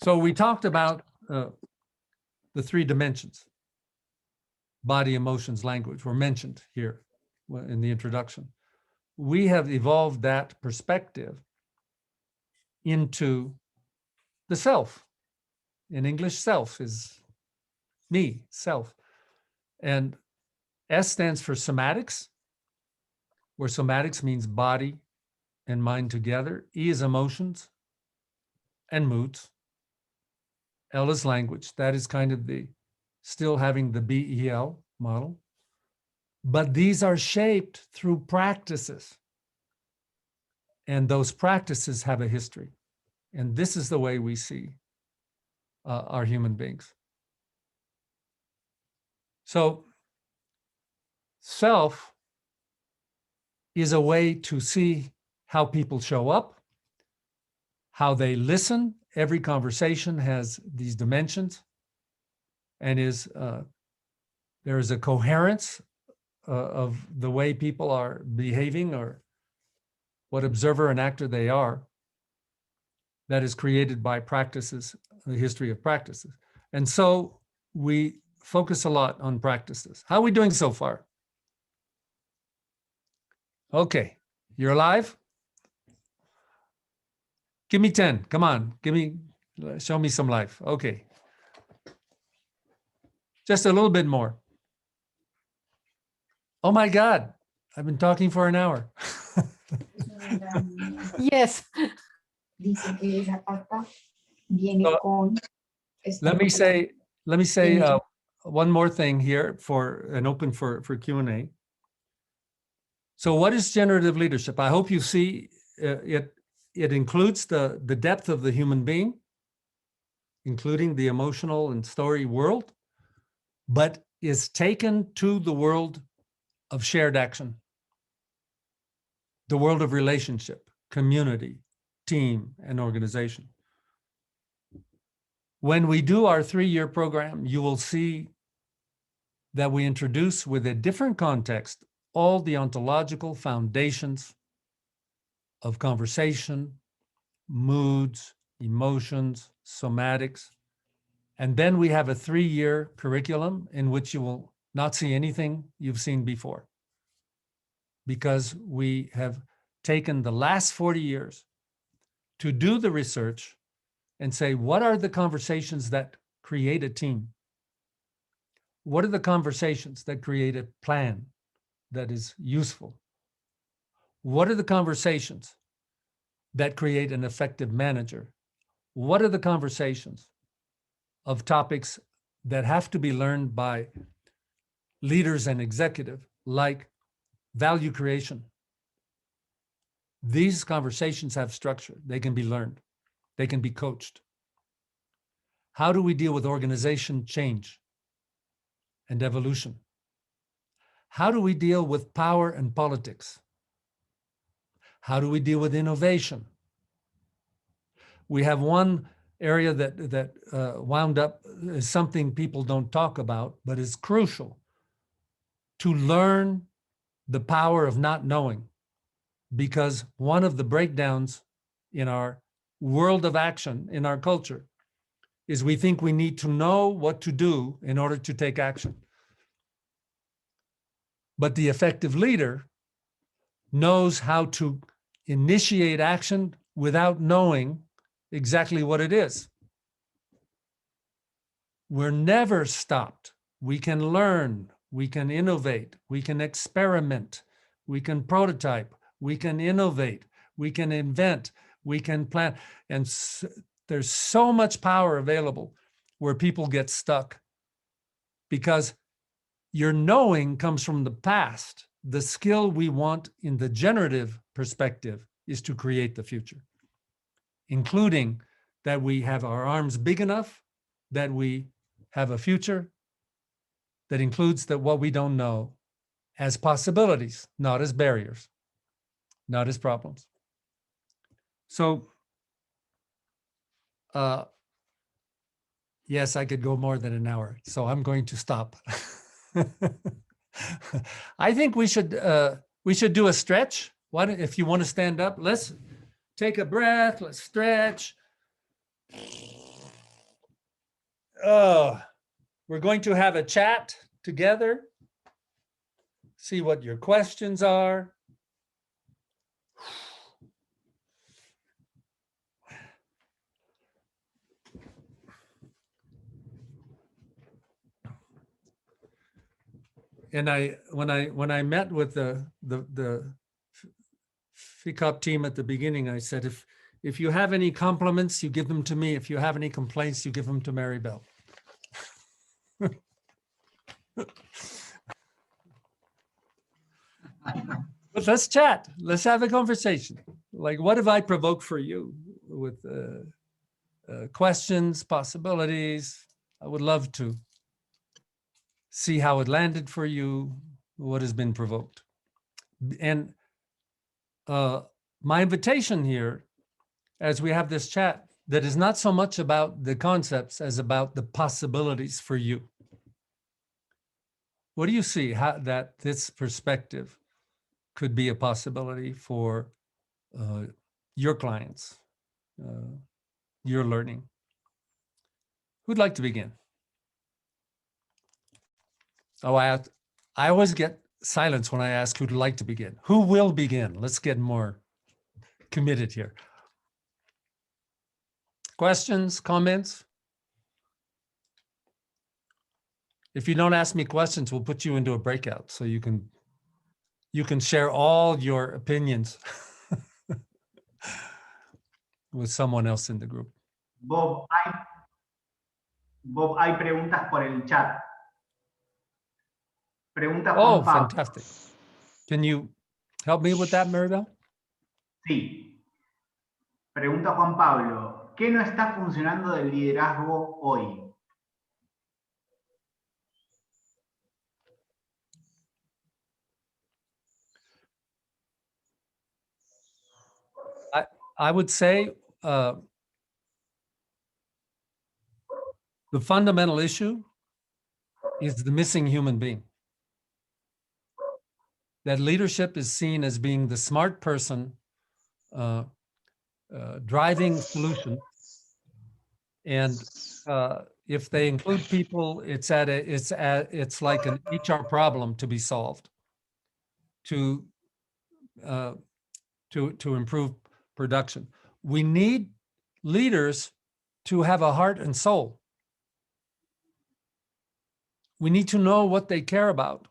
So we talked about the 3 dimensions. Body, emotions, language were mentioned here in the introduction. We have evolved that perspective into the self. In English, self is me, self. And S stands for somatics, where somatics means body and mind together. E is emotions and moods. L is language. That is kind of the still having the BEL model. But these are shaped through practices. And those practices have a history. And this is the way we see our human beings. So self is a way to see how people show up, how they listen. Every conversation has these dimensions, and there is a coherence of the way people are behaving or what observer and actor they are that is created by practices, the history of practices. And so we focus a lot on practices. How are we doing so far? Okay, you're alive? Give me 10, come on, show me some life. Okay. Just a little bit more. Oh my God, I've been talking for an hour. Yes. Let me say one more thing here open for Q&A. So what is generative leadership? I hope you see it includes the depth of the human being, including the emotional and story world, but is taken to the world of shared action, the world of relationship, community, team, and organization. When we do our 3-year program, you will see that we introduce with a different context all the ontological foundations of conversation, moods, emotions, somatics. And then we have a 3-year curriculum in which you will not see anything you've seen before, because we have taken the last 40 years to do the research and say, what are the conversations that create a team? What are the conversations that create a plan that is useful? What are the conversations that create an effective manager? What are the conversations of topics that have to be learned by leaders and executive, like value creation? These conversations have structure. They can be learned. They can be coached. How do we deal with organization change and evolution? How do we deal with power and politics? How do we deal with innovation? We have one area that wound up as something people don't talk about, but is crucial to learn the power of not knowing, because one of the breakdowns in our world of action, in our culture, is we think we need to know what to do in order to take action. But the effective leader knows how to initiate action without knowing exactly what it is. We're never stopped. We can learn, we can innovate, we can experiment, we can prototype, we can innovate, we can invent, we can plan. And there's so much power available where people get stuck, because your knowing comes from the past. The skill we want in the generative perspective is to create the future, including that we have our arms big enough, that we have a future that includes that what we don't know as possibilities, not as barriers, not as problems. So, yes, I could go more than an hour, so I'm going to stop. I think we should do a stretch. If you want to stand up, let's take a breath, let's stretch. We're going to have a chat together, see what your questions are. when I met with the Ficop team at the beginning, I said, if you have any compliments, you give them to me. If you have any complaints, you give them to Mary Bell. But let's chat. Let's have a conversation. Like, what have I provoked for you with questions, possibilities? I would love to see how it landed for you, what has been provoked. And my invitation here, as we have this chat, that is not so much about the concepts as about the possibilities for you. What do you see how that this perspective could be a possibility for your clients, your learning? Who'd like to begin? Oh, I always get silence when I ask who'd like to begin. Who will begin? Let's get more committed here. Questions, comments? If you don't ask me questions, we'll put you into a breakout so you can share all your opinions with someone else in the group. Bob, hay preguntas por el chat. Pregunta Juan Pablo. Fantastic. Can you help me with that, Maribel? Sí. Pregunta Juan Pablo. ¿Qué no está funcionando del liderazgo hoy? I would say the fundamental issue is the missing human being. That leadership is seen as being the smart person driving solution, and if they include people, it's like an HR problem to be solved to improve production. We need leaders to have a heart and soul. We need to know what they care about.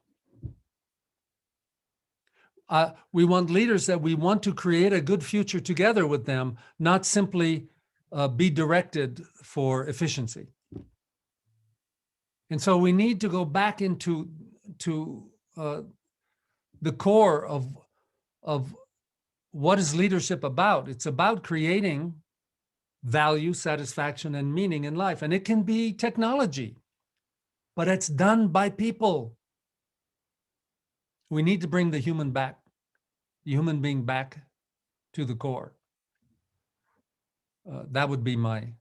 We want leaders that we want to create a good future together with them, not simply be directed for efficiency. And so we need to go back into the core of what is leadership about. It's about creating value, satisfaction, and meaning in life. And it can be technology, but it's done by people. We need to bring the human human being back to the core. That would be my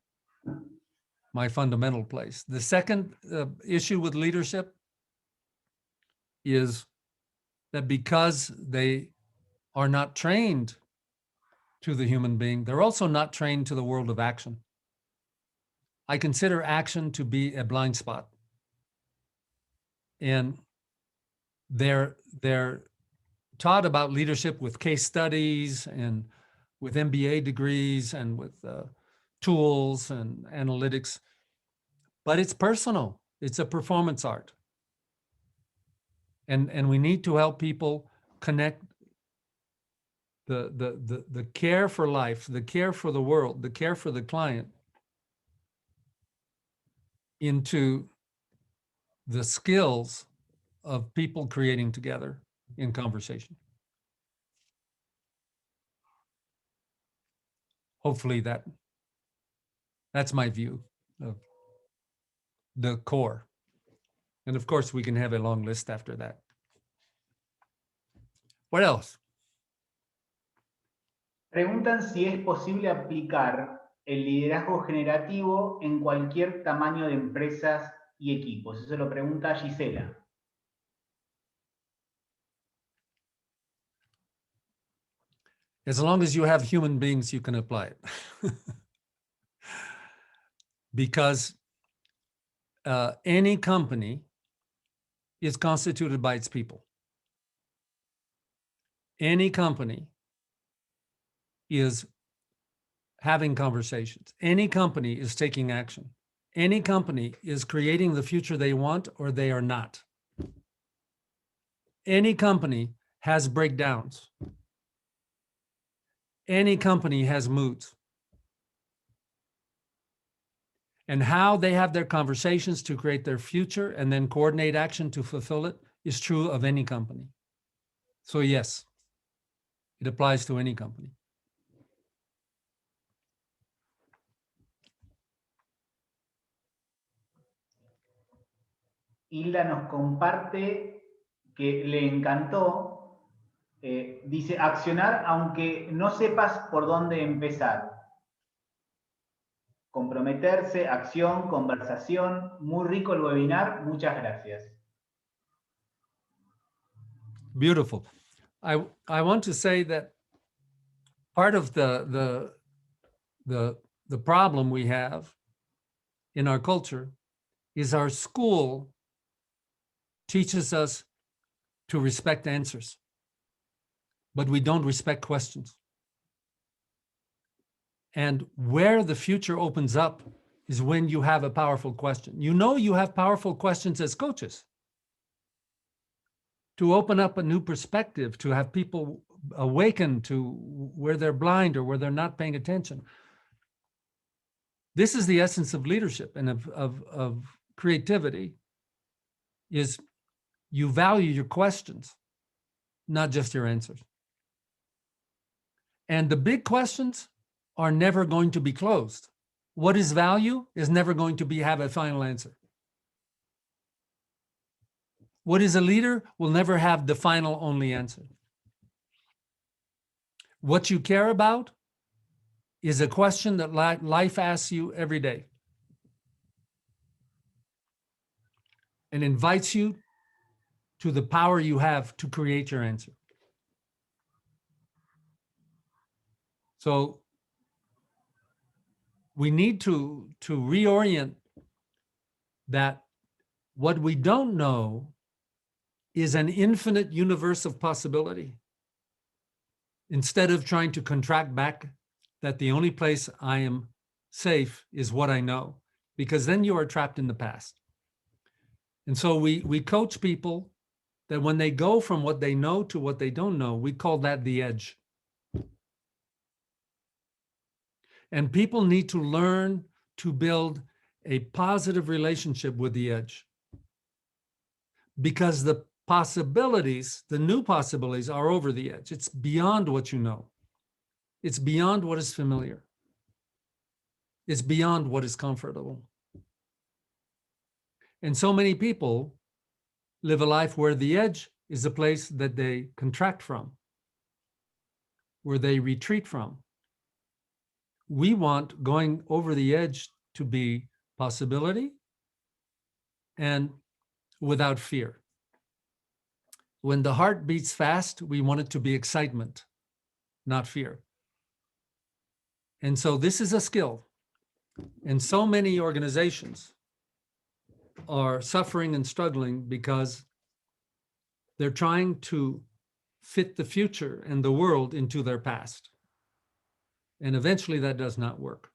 fundamental place. The second issue with leadership is that because they are not trained to the human being, they're also not trained to the world of action. I consider action to be a blind spot. And they're taught about leadership with case studies and with MBA degrees and with tools and analytics, but it's personal. It's a performance art. And we need to help people connect the care for life, the care for the world, the care for the client into the skills of people creating together in conversation. Hopefully that's my view of the core. And of course, we can have a long list after that. What else? Preguntan si es posible aplicar el liderazgo generativo en cualquier tamaño de empresas y equipos. Eso lo pregunta Gisela. As long as you have human beings, you can apply it. Because any company is constituted by its people. Any company is having conversations. Any company is taking action. Any company is creating the future they want or they are not. Any company has breakdowns. Any company has moods. And how they have their conversations to create their future and then coordinate action to fulfill it is true of any company. So yes, it applies to any company. Hilda nos comparte que le encantó, dice, accionar aunque no sepas por dónde empezar. Comprometerse, acción, conversación, muy rico el webinar, muchas gracias. Beautiful. I want to say that part of the problem we have in our culture is our school teaches us to respect answers, but we don't respect questions. And where the future opens up is when you have a powerful question. You know you have powerful questions as coaches. To open up a new perspective, to have people awaken to where they're blind or where they're not paying attention. This is the essence of leadership and of creativity, is you value your questions, not just your answers. And the big questions are never going to be closed. What is value is never going to have a final answer. What is a leader will never have the final only answer. What you care about is a question that life asks you every day and invites you to the power you have to create your answer. So we need to reorient that what we don't know is an infinite universe of possibility, instead of trying to contract back that the only place I am safe is what I know, because then you are trapped in the past. And so we coach people that when they go from what they know to what they don't know, we call that the edge. And people need to learn to build a positive relationship with the edge, because the possibilities, the new possibilities, are over the edge. It's beyond what you know. It's beyond what is familiar. It's beyond what is comfortable. And so many people live a life where the edge is a place that they contract from, where they retreat from. We want going over the edge to be possibility and without fear. When the heart beats fast, we want it to be excitement, not fear. And so this is a skill. And so many organizations are suffering and struggling because they're trying to fit the future and the world into their past. And eventually that does not work.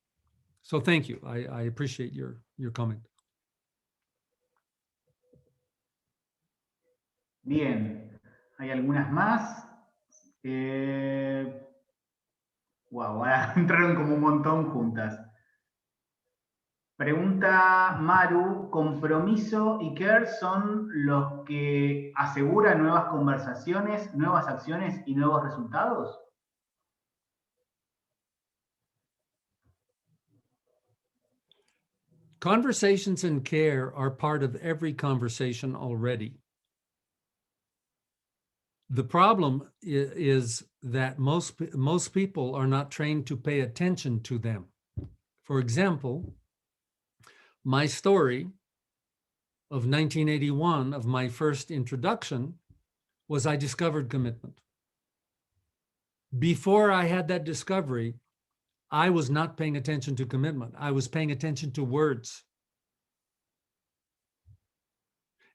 So thank you. I appreciate your comment. Bien, hay algunas más. Wow, ahora entraron como un montón juntas. Pregunta Maru, ¿compromiso y care son los que aseguran nuevas conversaciones, nuevas acciones y nuevos resultados? Conversations and care are part of every conversation already. The problem is that most people are not trained to pay attention to them. For example, my story of 1981, of my first introduction, was I discovered commitment. Before I had that discovery, I was not paying attention to commitment. I was paying attention to words.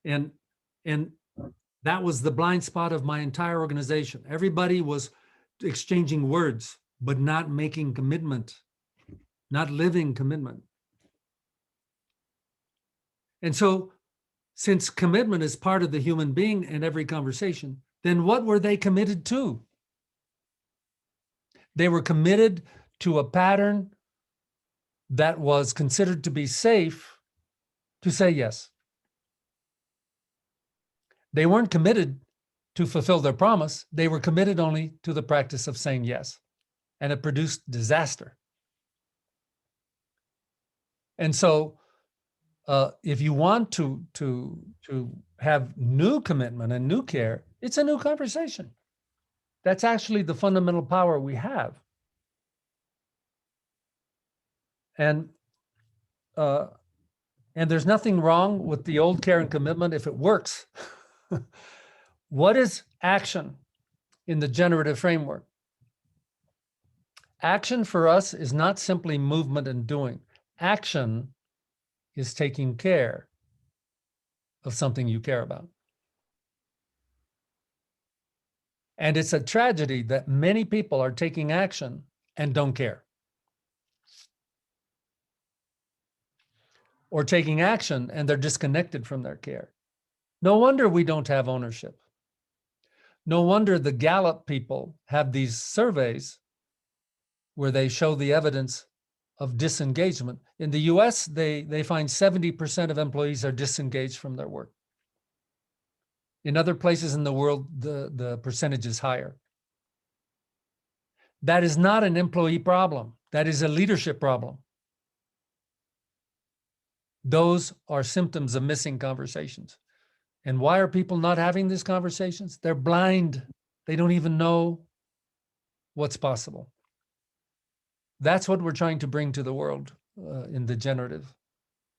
And that was the blind spot of my entire organization. Everybody was exchanging words, but not making commitment, not living commitment. And so since commitment is part of the human being in every conversation, then what were they committed to? They were committed to a pattern that was considered to be safe to say yes. They weren't committed to fulfill their promise. They were committed only to the practice of saying yes. And it produced disaster. And so if you want to have new commitment and new care, it's a new conversation. That's actually the fundamental power we have. And there's nothing wrong with the old care and commitment if it works. What is action in the generative framework? Action for us is not simply movement and doing. Action is taking care of something you care about. And it's a tragedy that many people are taking action and don't care. Or taking action and they're disconnected from their care. No wonder we don't have ownership. No wonder the Gallup people have these surveys where they show the evidence of disengagement. In the US, they find 70% of employees are disengaged from their work. In other places in the world, the percentage is higher. That is not an employee problem. That is a leadership problem. Those are symptoms of missing conversations. And why are people not having these conversations? They're blind. They don't even know what's possible. That's what we're trying to bring to the world in the generative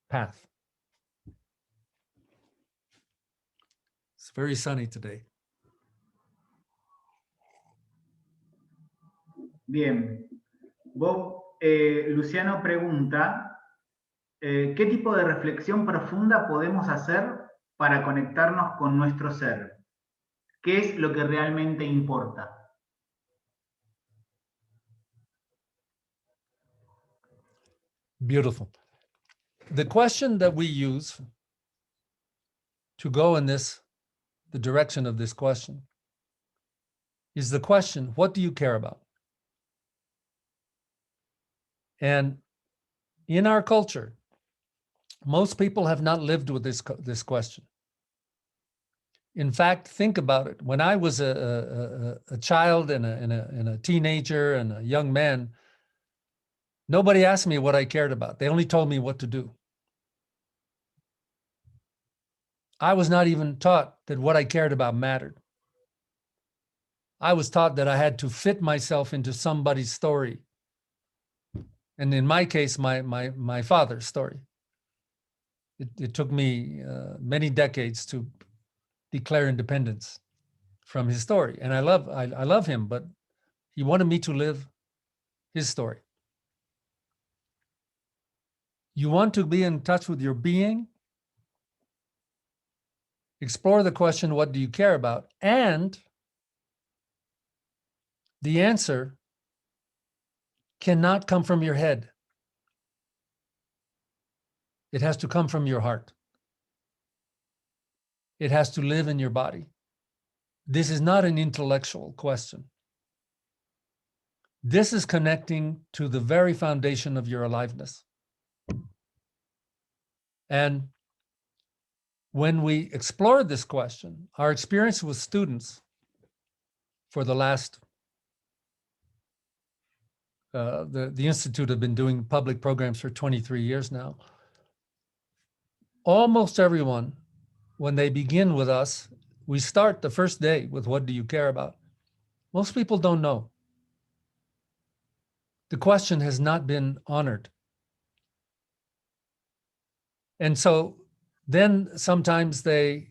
path. It's very sunny today. Bien. Bob, Luciano pregunta, ¿qué tipo de reflexión profunda podemos hacer para conectarnos con nuestro ser? ¿Qué es lo que realmente importa? Beautiful. The question that we use to go in the direction of this question is the question, what do you care about? And in our culture, most people have not lived with this question. In fact, think about it. When I was a child and a teenager and a young man, nobody asked me what I cared about. They only told me what to do. I was not even taught that what I cared about mattered. I was taught that I had to fit myself into somebody's story. And in my case, my father's story. It took me many decades to declare independence from his story. And I love him, but he wanted me to live his story. You want to be in touch with your being? Explore the question, what do you care about? And the answer cannot come from your head. It has to come from your heart. It has to live in your body. This is not an intellectual question. This is connecting to the very foundation of your aliveness. And when we explored this question, our experience with students for the last, the Institute have been doing public programs for 23 years now. Almost everyone, when they begin with us, we start the first day with what do you care about? Most people don't know. The question has not been honored. And so then sometimes they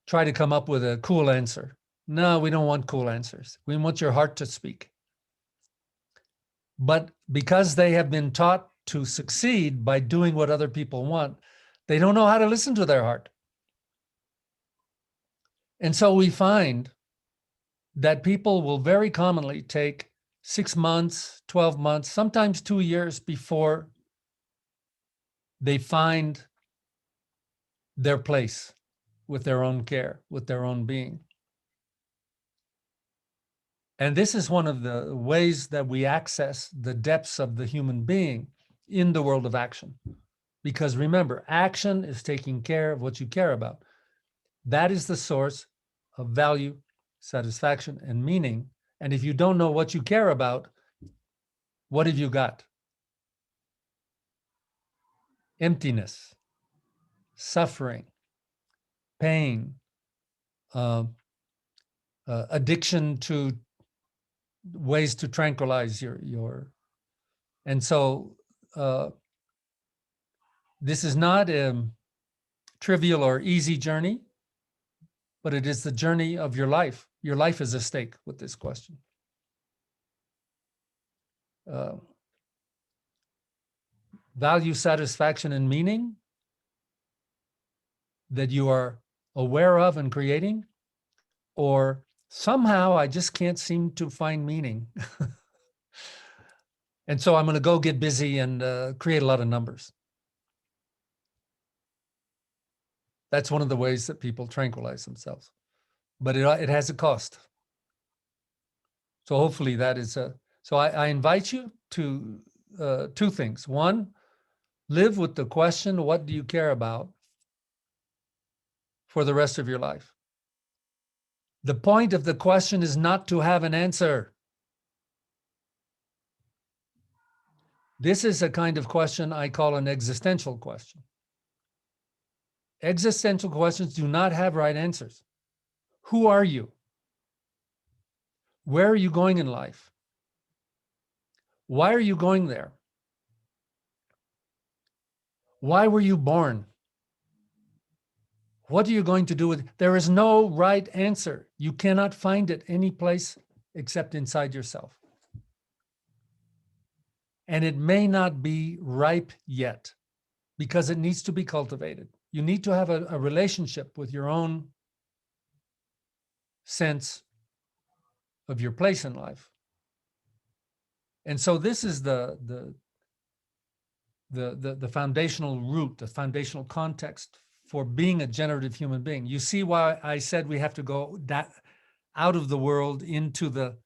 try to come up with a cool answer. No, we don't want cool answers. We want your heart to speak. But because they have been taught to succeed by doing what other people want, they don't know how to listen to their heart. And so we find that people will very commonly take 6 months, 12 months, sometimes 2 years before they find their place with their own care, with their own being. And this is one of the ways that we access the depths of the human being in the world of action. Because remember, action is taking care of what you care about. That is the source of value, satisfaction, and meaning. And if you don't know what you care about, what have you got? Emptiness, suffering, pain, addiction to ways to tranquilize your. And so this is not a trivial or easy journey, but it is the journey of your life. Your life is at stake with this question. Value, satisfaction, and meaning that you are aware of and creating, or somehow I just can't seem to find meaning. And so I'm going to go get busy and create a lot of numbers. That's one of the ways that people tranquilize themselves. But it has a cost. So hopefully that is so I invite you to two things. One, live with the question, what do you care about, for the rest of your life? The point of the question is not to have an answer. This is a kind of question I call an existential question. Existential questions do not have right answers. Who are you? Where are you going in life? Why are you going there? Why were you born? What are you going to do with it? There is no right answer. You cannot find it any place except inside yourself. And it may not be ripe yet because it needs to be cultivated. You need to have a relationship with your own sense of your place in life. And so this is the foundational root, the foundational context for being a generative human being. You see why I said we have to go out of the world into the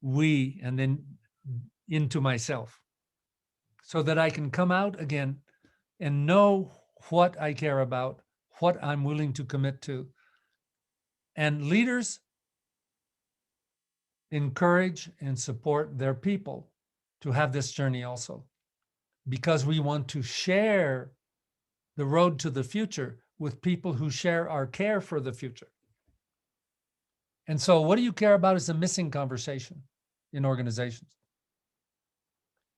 we and then into myself, so that I can come out again and know what I care about, what I'm willing to commit to. And leaders encourage and support their people to have this journey also, because we want to share the road to the future with people who share our care for the future. And so what do you care about is a missing conversation in organizations.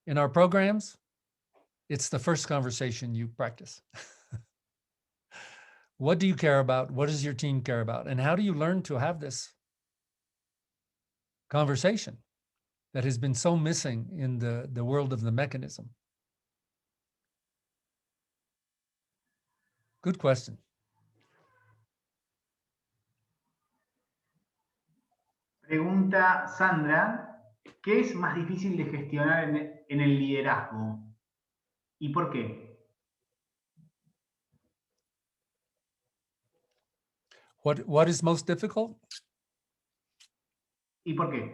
In our programs, it's the first conversation you practice. What do you care about? What does your team care about? And how do you learn to have this conversation that has been so missing in the world of the mechanism? Good question. Pregunta Sandra, ¿qué es más difícil de gestionar en el liderazgo? ¿Y por qué? What is most difficult? ¿Y por qué?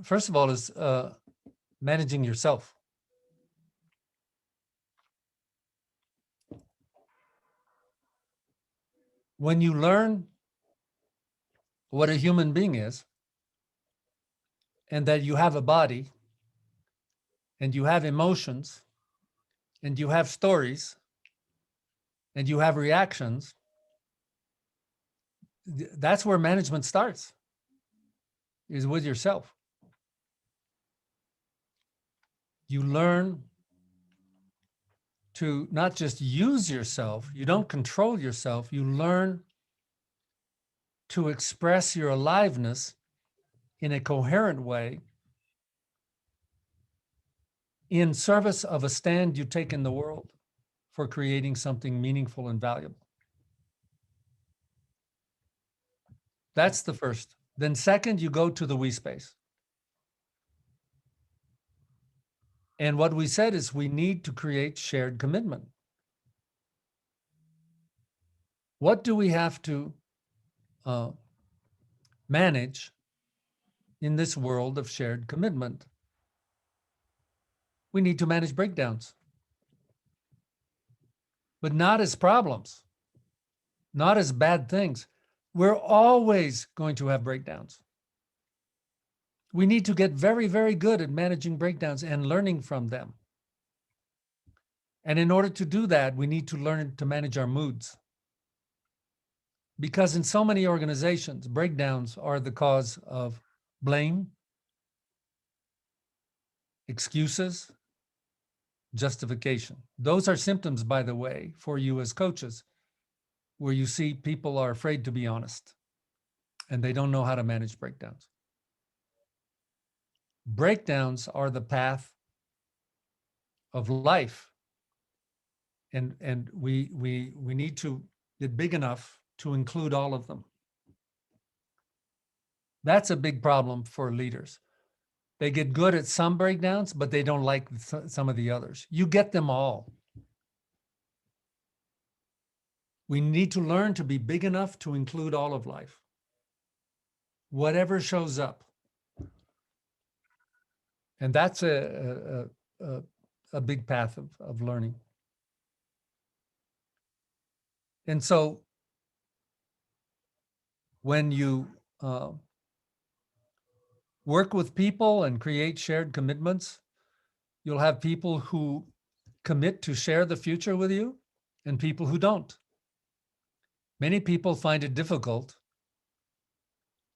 First of all, is managing yourself. When you learn what a human being is, and that you have a body, and you have emotions, and you have stories, and you have reactions, that's where management starts, is with yourself. You learn to not just use yourself, you don't control yourself, you learn to express your aliveness in a coherent way in service of a stand you take in the world for creating something meaningful and valuable. That's the first. Then second, you go to the we space. And what we said is we need to create shared commitment. What do we have to manage in this world of shared commitment? We need to manage breakdowns, but not as problems, not as bad things. We're always going to have breakdowns. We need to get very, very good at managing breakdowns and learning from them. And in order to do that, we need to learn to manage our moods. Because in so many organizations, breakdowns are the cause of blame, excuses, justification. Those are symptoms, by the way, for you as coaches, where you see people are afraid to be honest and they don't know how to manage breakdowns. Breakdowns are the path of life. And we need to get big enough to include all of them. That's a big problem for leaders. They get good at some breakdowns, but they don't like some of the others. You get them all. We need to learn to be big enough to include all of life. Whatever shows up. And that's a big path of learning. And so when you work with people and create shared commitments, you'll have people who commit to share the future with you and people who don't. Many people find it difficult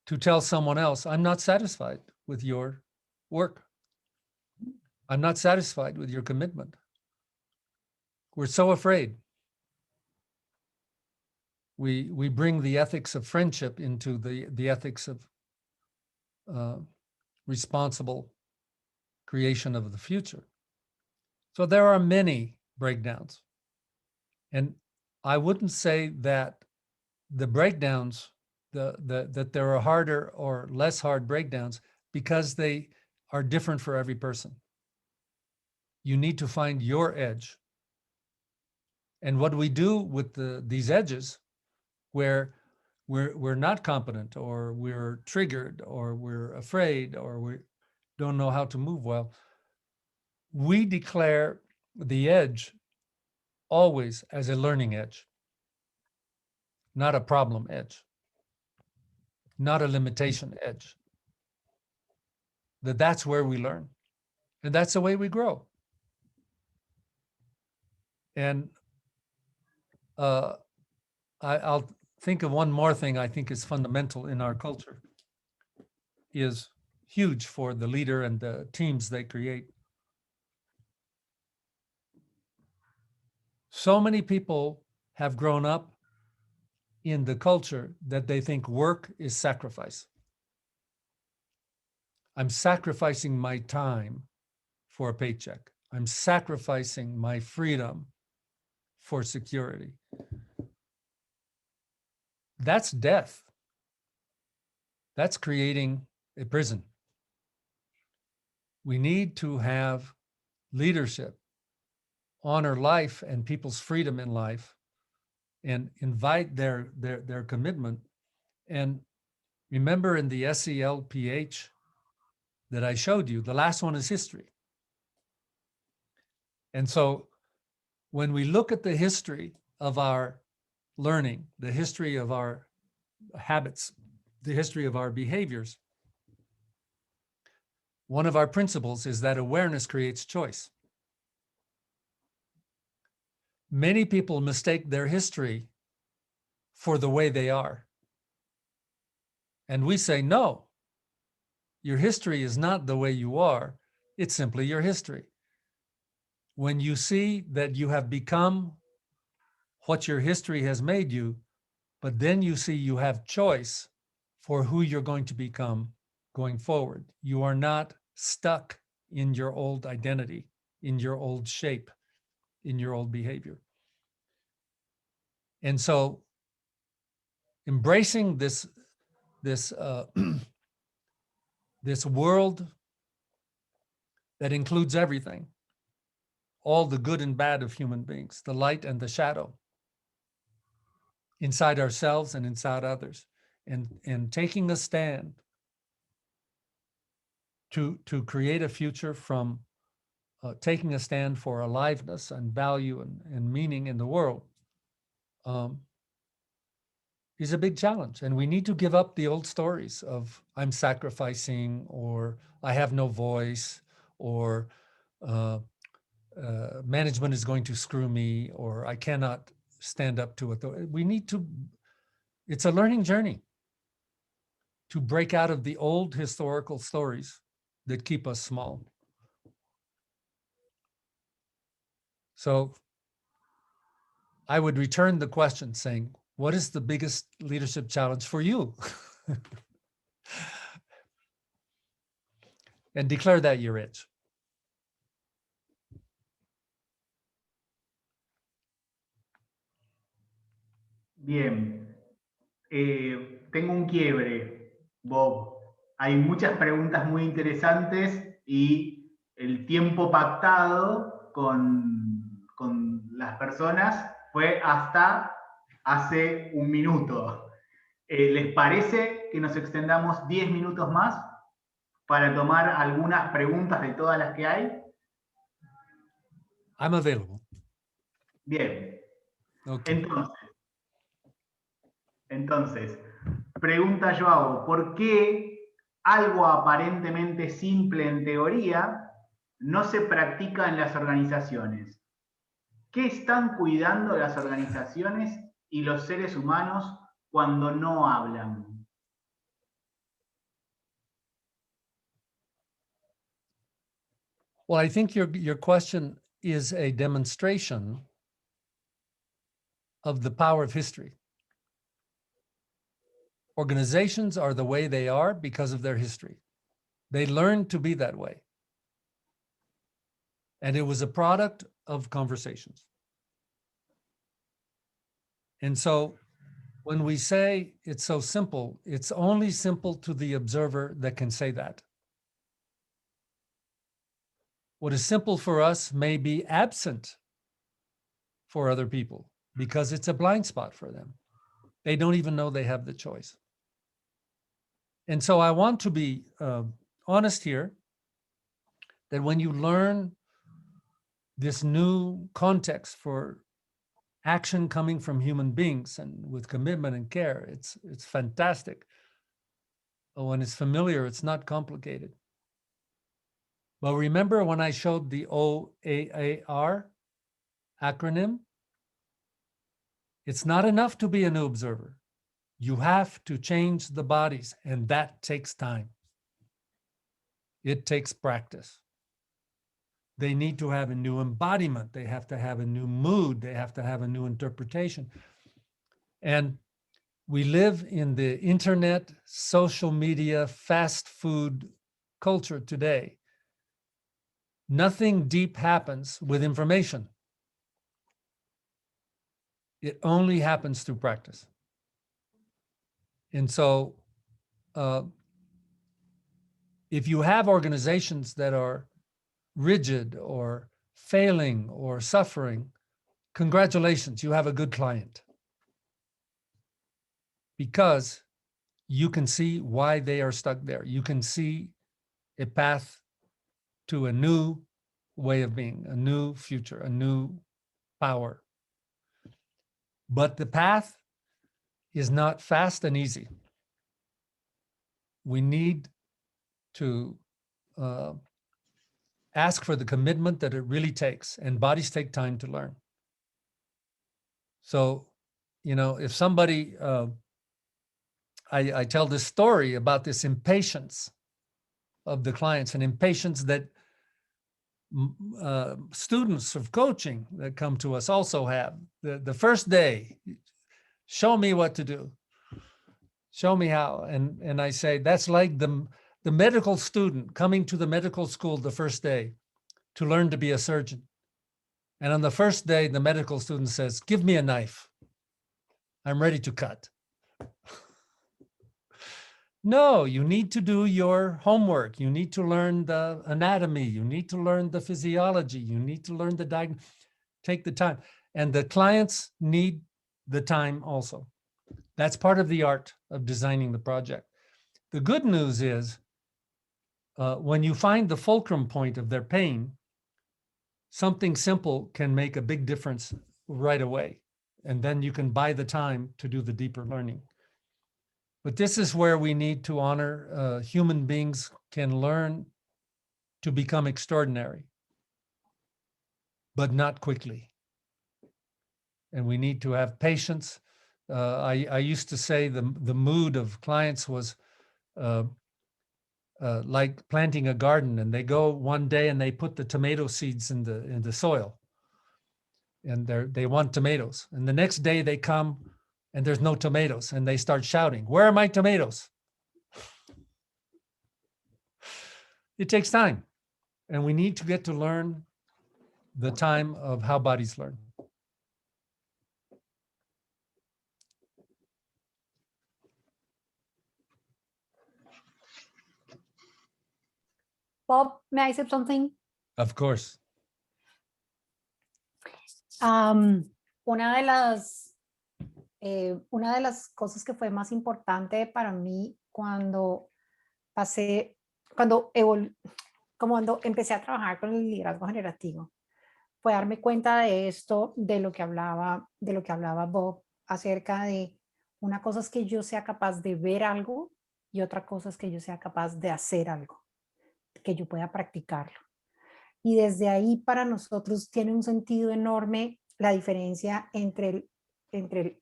to tell someone else, I'm not satisfied with your work. I'm not satisfied with your commitment. We're so afraid. We bring the ethics of friendship into the ethics of responsible creation of the future. So there are many breakdowns. And I wouldn't say that the breakdowns, that there are harder or less hard breakdowns because they are different for every person. You need to find your edge. And what we do with these edges, where we're not competent, or we're triggered, or we're afraid, or we don't know how to move well, we declare the edge always as a learning edge, not a problem edge, not a limitation edge. That's where we learn, and that's the way we grow. And I'll think of one more thing I think is fundamental in our culture, is huge for the leader and the teams they create. So many people have grown up in the culture that they think work is sacrifice. I'm sacrificing my time for a paycheck. I'm sacrificing my freedom for security. That's death. That's creating a prison. We need to have leadership, honor life and people's freedom in life, and invite their commitment. And remember, in the SELPH that I showed you, the last one is history. And so when we look at the history of our learning, the history of our habits, the history of our behaviors, one of our principles is that awareness creates choice. Many people mistake their history for the way they are. And we say, no, your history is not the way you are. It's simply your history. When you see that you have become what your history has made you, but then you see you have choice for who you're going to become going forward. You are not stuck in your old identity, in your old shape, in your old behavior. And so embracing this world that includes everything, all the good and bad of human beings, the light and the shadow, inside ourselves and inside others, and taking a stand to create a future from taking a stand for aliveness and value and meaning in the world is a big challenge. And we need to give up the old stories of I'm sacrificing, or I have no voice, or management is going to screw me, or I cannot stand up to it. We need to, it's a learning journey to break out of the old historical stories that keep us small. So I would return the question saying, what is the biggest leadership challenge for you? And declare that your itch. Bien. Tengo un quiebre, Bob. Hay muchas preguntas muy interesantes y el tiempo pactado con las personas fue hasta hace un minuto. ¿Les parece que nos extendamos 10 minutos más para tomar algunas preguntas de todas las que hay? I'm available. Bien. Okay. Entonces, pregunta Joao, ¿por qué algo aparentemente simple en teoría no se practica en las organizaciones? ¿Qué están cuidando las organizaciones y los seres humanos cuando no hablan? Well, I think your question is a demonstration of the power of history. Organizations are the way they are because of their history. They learned to be that way. And it was a product of conversations. And so when we say it's so simple, it's only simple to the observer that can say that. What is simple for us may be absent for other people because it's a blind spot for them. They don't even know they have the choice. And so I want to be honest here that when you learn this new context for action coming from human beings and with commitment and care, it's fantastic. When it's familiar, it's not complicated. But remember when I showed the OAAR acronym? It's not enough to be a new observer. You have to change the bodies, and that takes time. It takes practice. They need to have a new embodiment. They have to have a new mood. They have to have a new interpretation. And we live in the internet, social media, fast food culture today. Nothing deep happens with information. It only happens through practice. And so if you have organizations that are rigid or failing or suffering, congratulations, you have a good client. Because you can see why they are stuck there. You can see a path to a new way of being, a new future, a new power. But the path is not fast and easy. We need to ask for the commitment that it really takes, and bodies take time to learn. So, you know, if somebody, I tell this story about this impatience of the clients, an impatience that students of coaching that come to us also have. The first day, show me what to do. Show me how. And I say, that's like the medical student coming to the medical school the first day to learn to be a surgeon. And on the first day, the medical student says, give me a knife. I'm ready to cut. No, you need to do your homework. You need to learn the anatomy. You need to learn the physiology. You need to learn the diagnosis. Take the time. And the clients need the time also. That's part of the art of designing the project. The good news is when you find the fulcrum point of their pain, something simple can make a big difference right away. And then you can buy the time to do the deeper learning. But this is where we need to honor human beings can learn to become extraordinary, but not quickly. And we need to have patience. I used to say the mood of clients was like planting a garden, and they go one day and they put the tomato seeds in the soil, and they want tomatoes. And the next day they come and there's no tomatoes, and they start shouting, "Where are my tomatoes?" It takes time, and we need to get to learn the time of how bodies learn. Bob, may I say something? Of course. Una de las cosas que fue más importante para mí cuando empecé a trabajar con el liderazgo generativo fue darme cuenta de esto, de lo que hablaba Bob, acerca de una cosa es que yo sea capaz de ver algo y otra cosa es que yo sea capaz de hacer algo, que yo pueda practicarlo. Y desde ahí para nosotros tiene un sentido enorme la diferencia entre el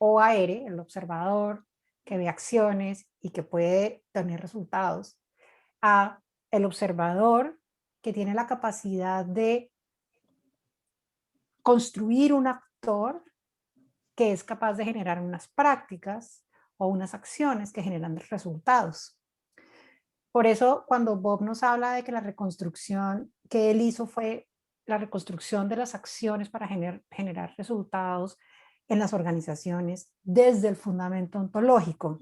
OAR, el observador, que ve acciones y que puede tener resultados, a el observador que tiene la capacidad de construir un actor que es capaz de generar unas prácticas o unas acciones que generan resultados. Por eso, cuando Bob nos habla de que la reconstrucción que él hizo fue la reconstrucción de las acciones para generar resultados en las organizaciones desde el fundamento ontológico.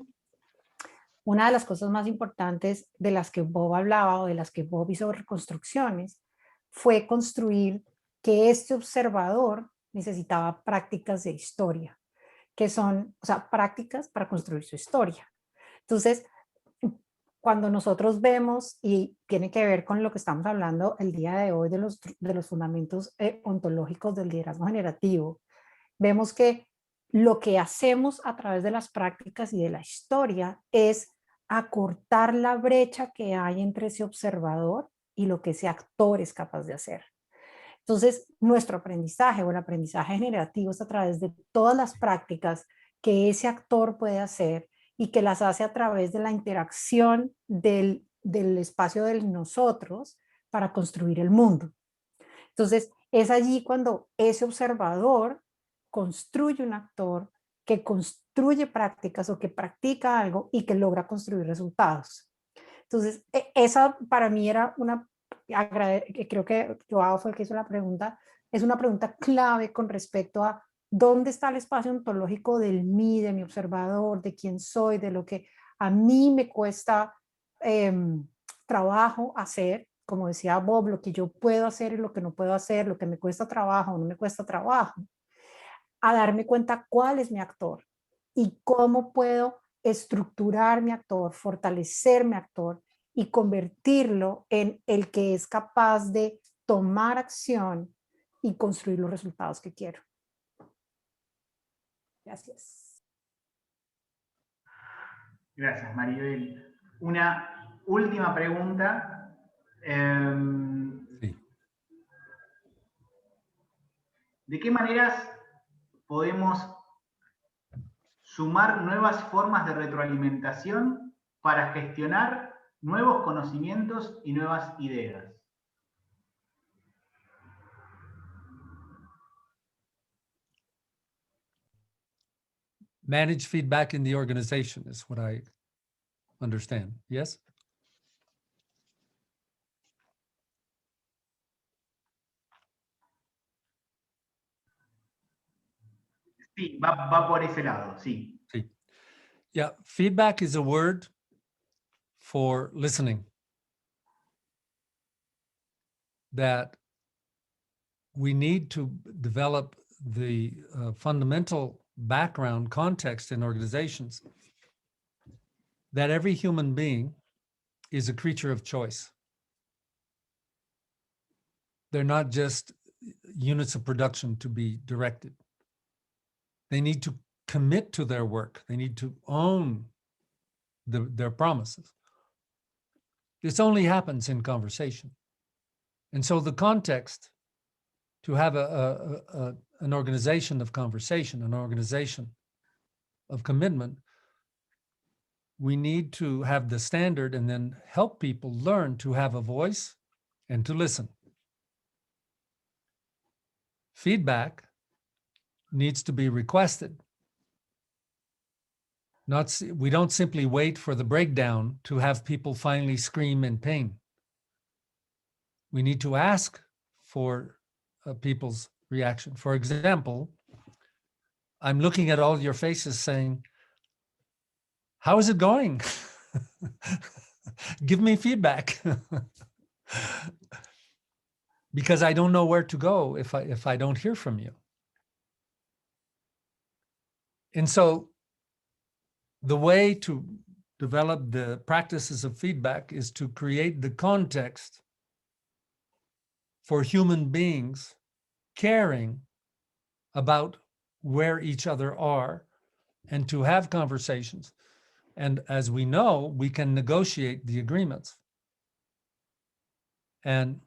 Una de las cosas más importantes de las que Bob hablaba o de las que Bob hizo reconstrucciones fue construir que este observador necesitaba prácticas de historia, que son, prácticas para construir su historia. Entonces, cuando nosotros vemos, y tiene que ver con lo que estamos hablando el día de hoy de los fundamentos ontológicos del liderazgo generativo, vemos que lo que hacemos a través de las prácticas y de la historia es acortar la brecha que hay entre ese observador y lo que ese actor es capaz de hacer. Entonces, nuestro aprendizaje o el aprendizaje generativo es a través de todas las prácticas que ese actor puede hacer y que las hace a través de la interacción del espacio de nosotros para construir el mundo. Entonces, es allí cuando ese observador construye un actor que construye prácticas o que practica algo y que logra construir resultados. Entonces, esa para mí era creo que Joao fue el que hizo la pregunta, es una pregunta clave con respecto a dónde está el espacio ontológico del mí, de mi observador, de quién soy, de lo que a mí me cuesta trabajo hacer, como decía Bob, lo que yo puedo hacer y lo que no puedo hacer, lo que me cuesta trabajo o no me cuesta trabajo, a darme cuenta cuál es mi actor y cómo puedo estructurar mi actor, fortalecer mi actor y convertirlo en el que es capaz de tomar acción y construir los resultados que quiero. Gracias. Gracias, Maribel. Una última pregunta. Sí. ¿De qué maneras podemos sumar nuevas formas de retroalimentación para gestionar nuevos conocimientos y nuevas ideas? Manage feedback in the organization is what I understand. Yes? Sí, va por ese lado, sí. Sí. Yeah, feedback is a word for listening. That we need to develop the fundamental background context in organizations that every human being is a creature of choice. They're not just units of production to be directed. They need to commit to their work. They need to own their promises. This only happens in conversation. And so the context to have an organization of conversation, an organization of commitment, we need to have the standard and then help people learn to have a voice and to listen. Feedback needs to be requested. We don't simply wait for the breakdown to have people finally scream in pain. We need to ask for people's reaction. For example, I'm looking at all your faces saying, how is it going? Give me feedback. Because I don't know where to go if I don't hear from you. And so the way to develop the practices of feedback is to create the context for human beings caring about where each other are and to have conversations. And as we know, we can negotiate the agreements. And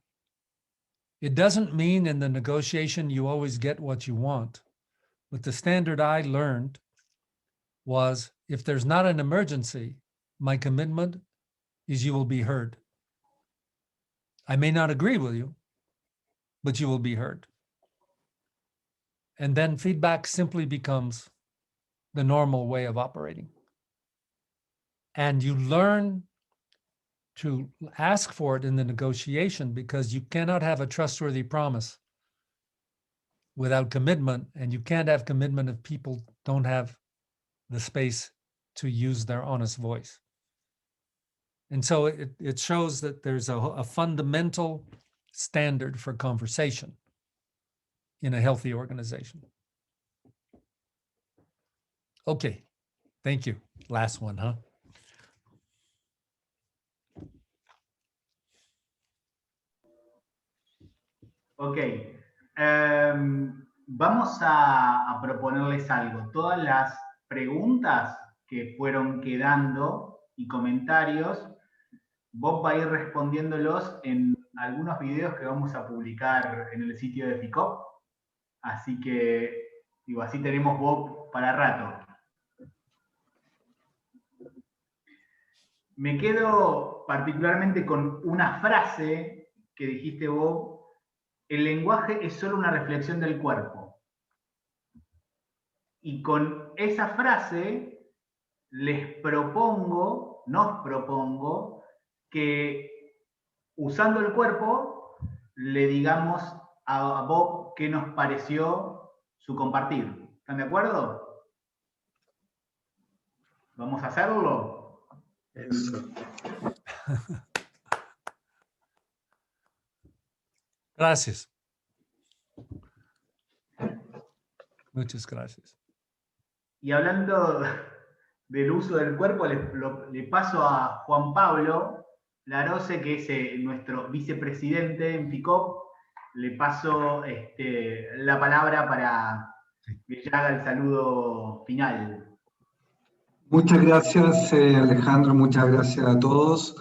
it doesn't mean in the negotiation you always get what you want. But the standard I learned was, if there's not an emergency, my commitment is you will be heard. I may not agree with you, but you will be heard. And then feedback simply becomes the normal way of operating. And you learn to ask for it in the negotiation, because you cannot have a trustworthy promise without commitment, and you can't have commitment if people don't have the space to use their honest voice. And so it shows that there's a fundamental standard for conversation in a healthy organization. Okay, thank you. Last one, huh? Ok, vamos a proponerles algo. Todas las preguntas que fueron quedando y comentarios, Bob va a ir respondiéndolos en algunos videos que vamos a publicar en el sitio de Ficop. Así que, digo, así tenemos Bob para rato. Me quedo particularmente con una frase que dijiste, Bob: el lenguaje es solo una reflexión del cuerpo. Y con esa frase nos propongo que, usando el cuerpo, le digamos a Bob qué nos pareció su compartir. ¿Están de acuerdo? ¿Vamos a hacerlo? Eso. Gracias. Muchas gracias. Y hablando del uso del cuerpo, le paso a Juan Pablo Larose, que es nuestro vicepresidente en Ficop. Le paso la palabra para que ya haga el saludo final. Muchas gracias, Alejandro, muchas gracias a todos.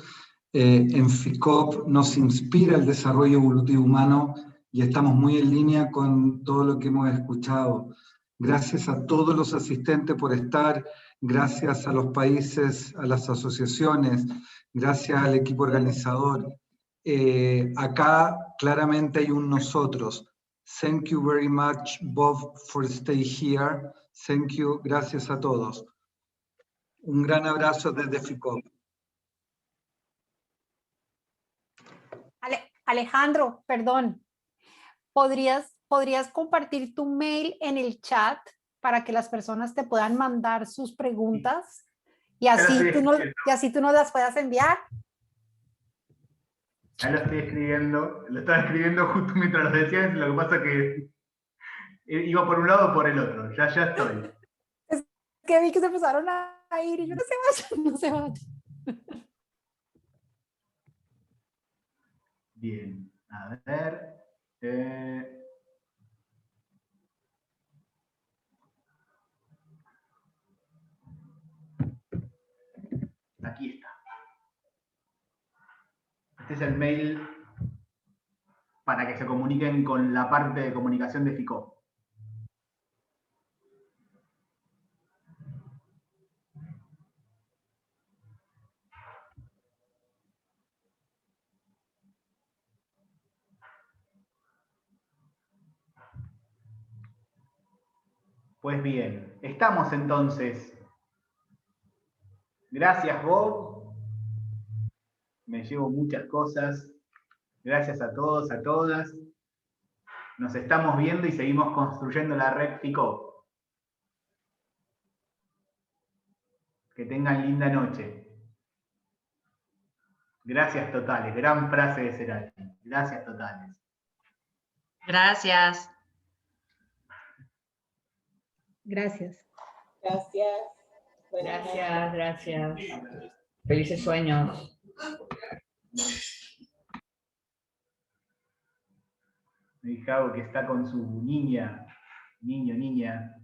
En Ficop nos inspira el desarrollo evolutivo humano y estamos muy en línea con todo lo que hemos escuchado. Gracias a todos los asistentes por estar, gracias a los países, a las asociaciones, gracias al equipo organizador. Acá claramente hay un nosotros. Thank you very much, Bob, for stay here. Thank you, gracias a todos. Un gran abrazo desde Ficop. Alejandro, perdón, ¿podrías compartir tu mail en el chat para que las personas te puedan mandar sus preguntas? Y así tú no las puedas enviar. Ya lo estoy escribiendo, lo estaba escribiendo justo mientras lo decías, lo que pasa es que iba por un lado o por el otro, ya estoy. Es que vi que se empezaron a ir y yo no se vayan, no se vayan. Bien, a ver. Aquí está. Este es el mail para que se comuniquen con la parte de comunicación de Ficop. Pues bien, estamos entonces. Gracias, Bob. Me llevo muchas cosas. Gracias a todos, a todas. Nos estamos viendo y seguimos construyendo la red Ficop. Que tengan linda noche. Gracias totales. Gran frase de Cerati. Gracias totales. Gracias. Gracias. Gracias. Felices sueños. Mi hija que está con su niña, niña.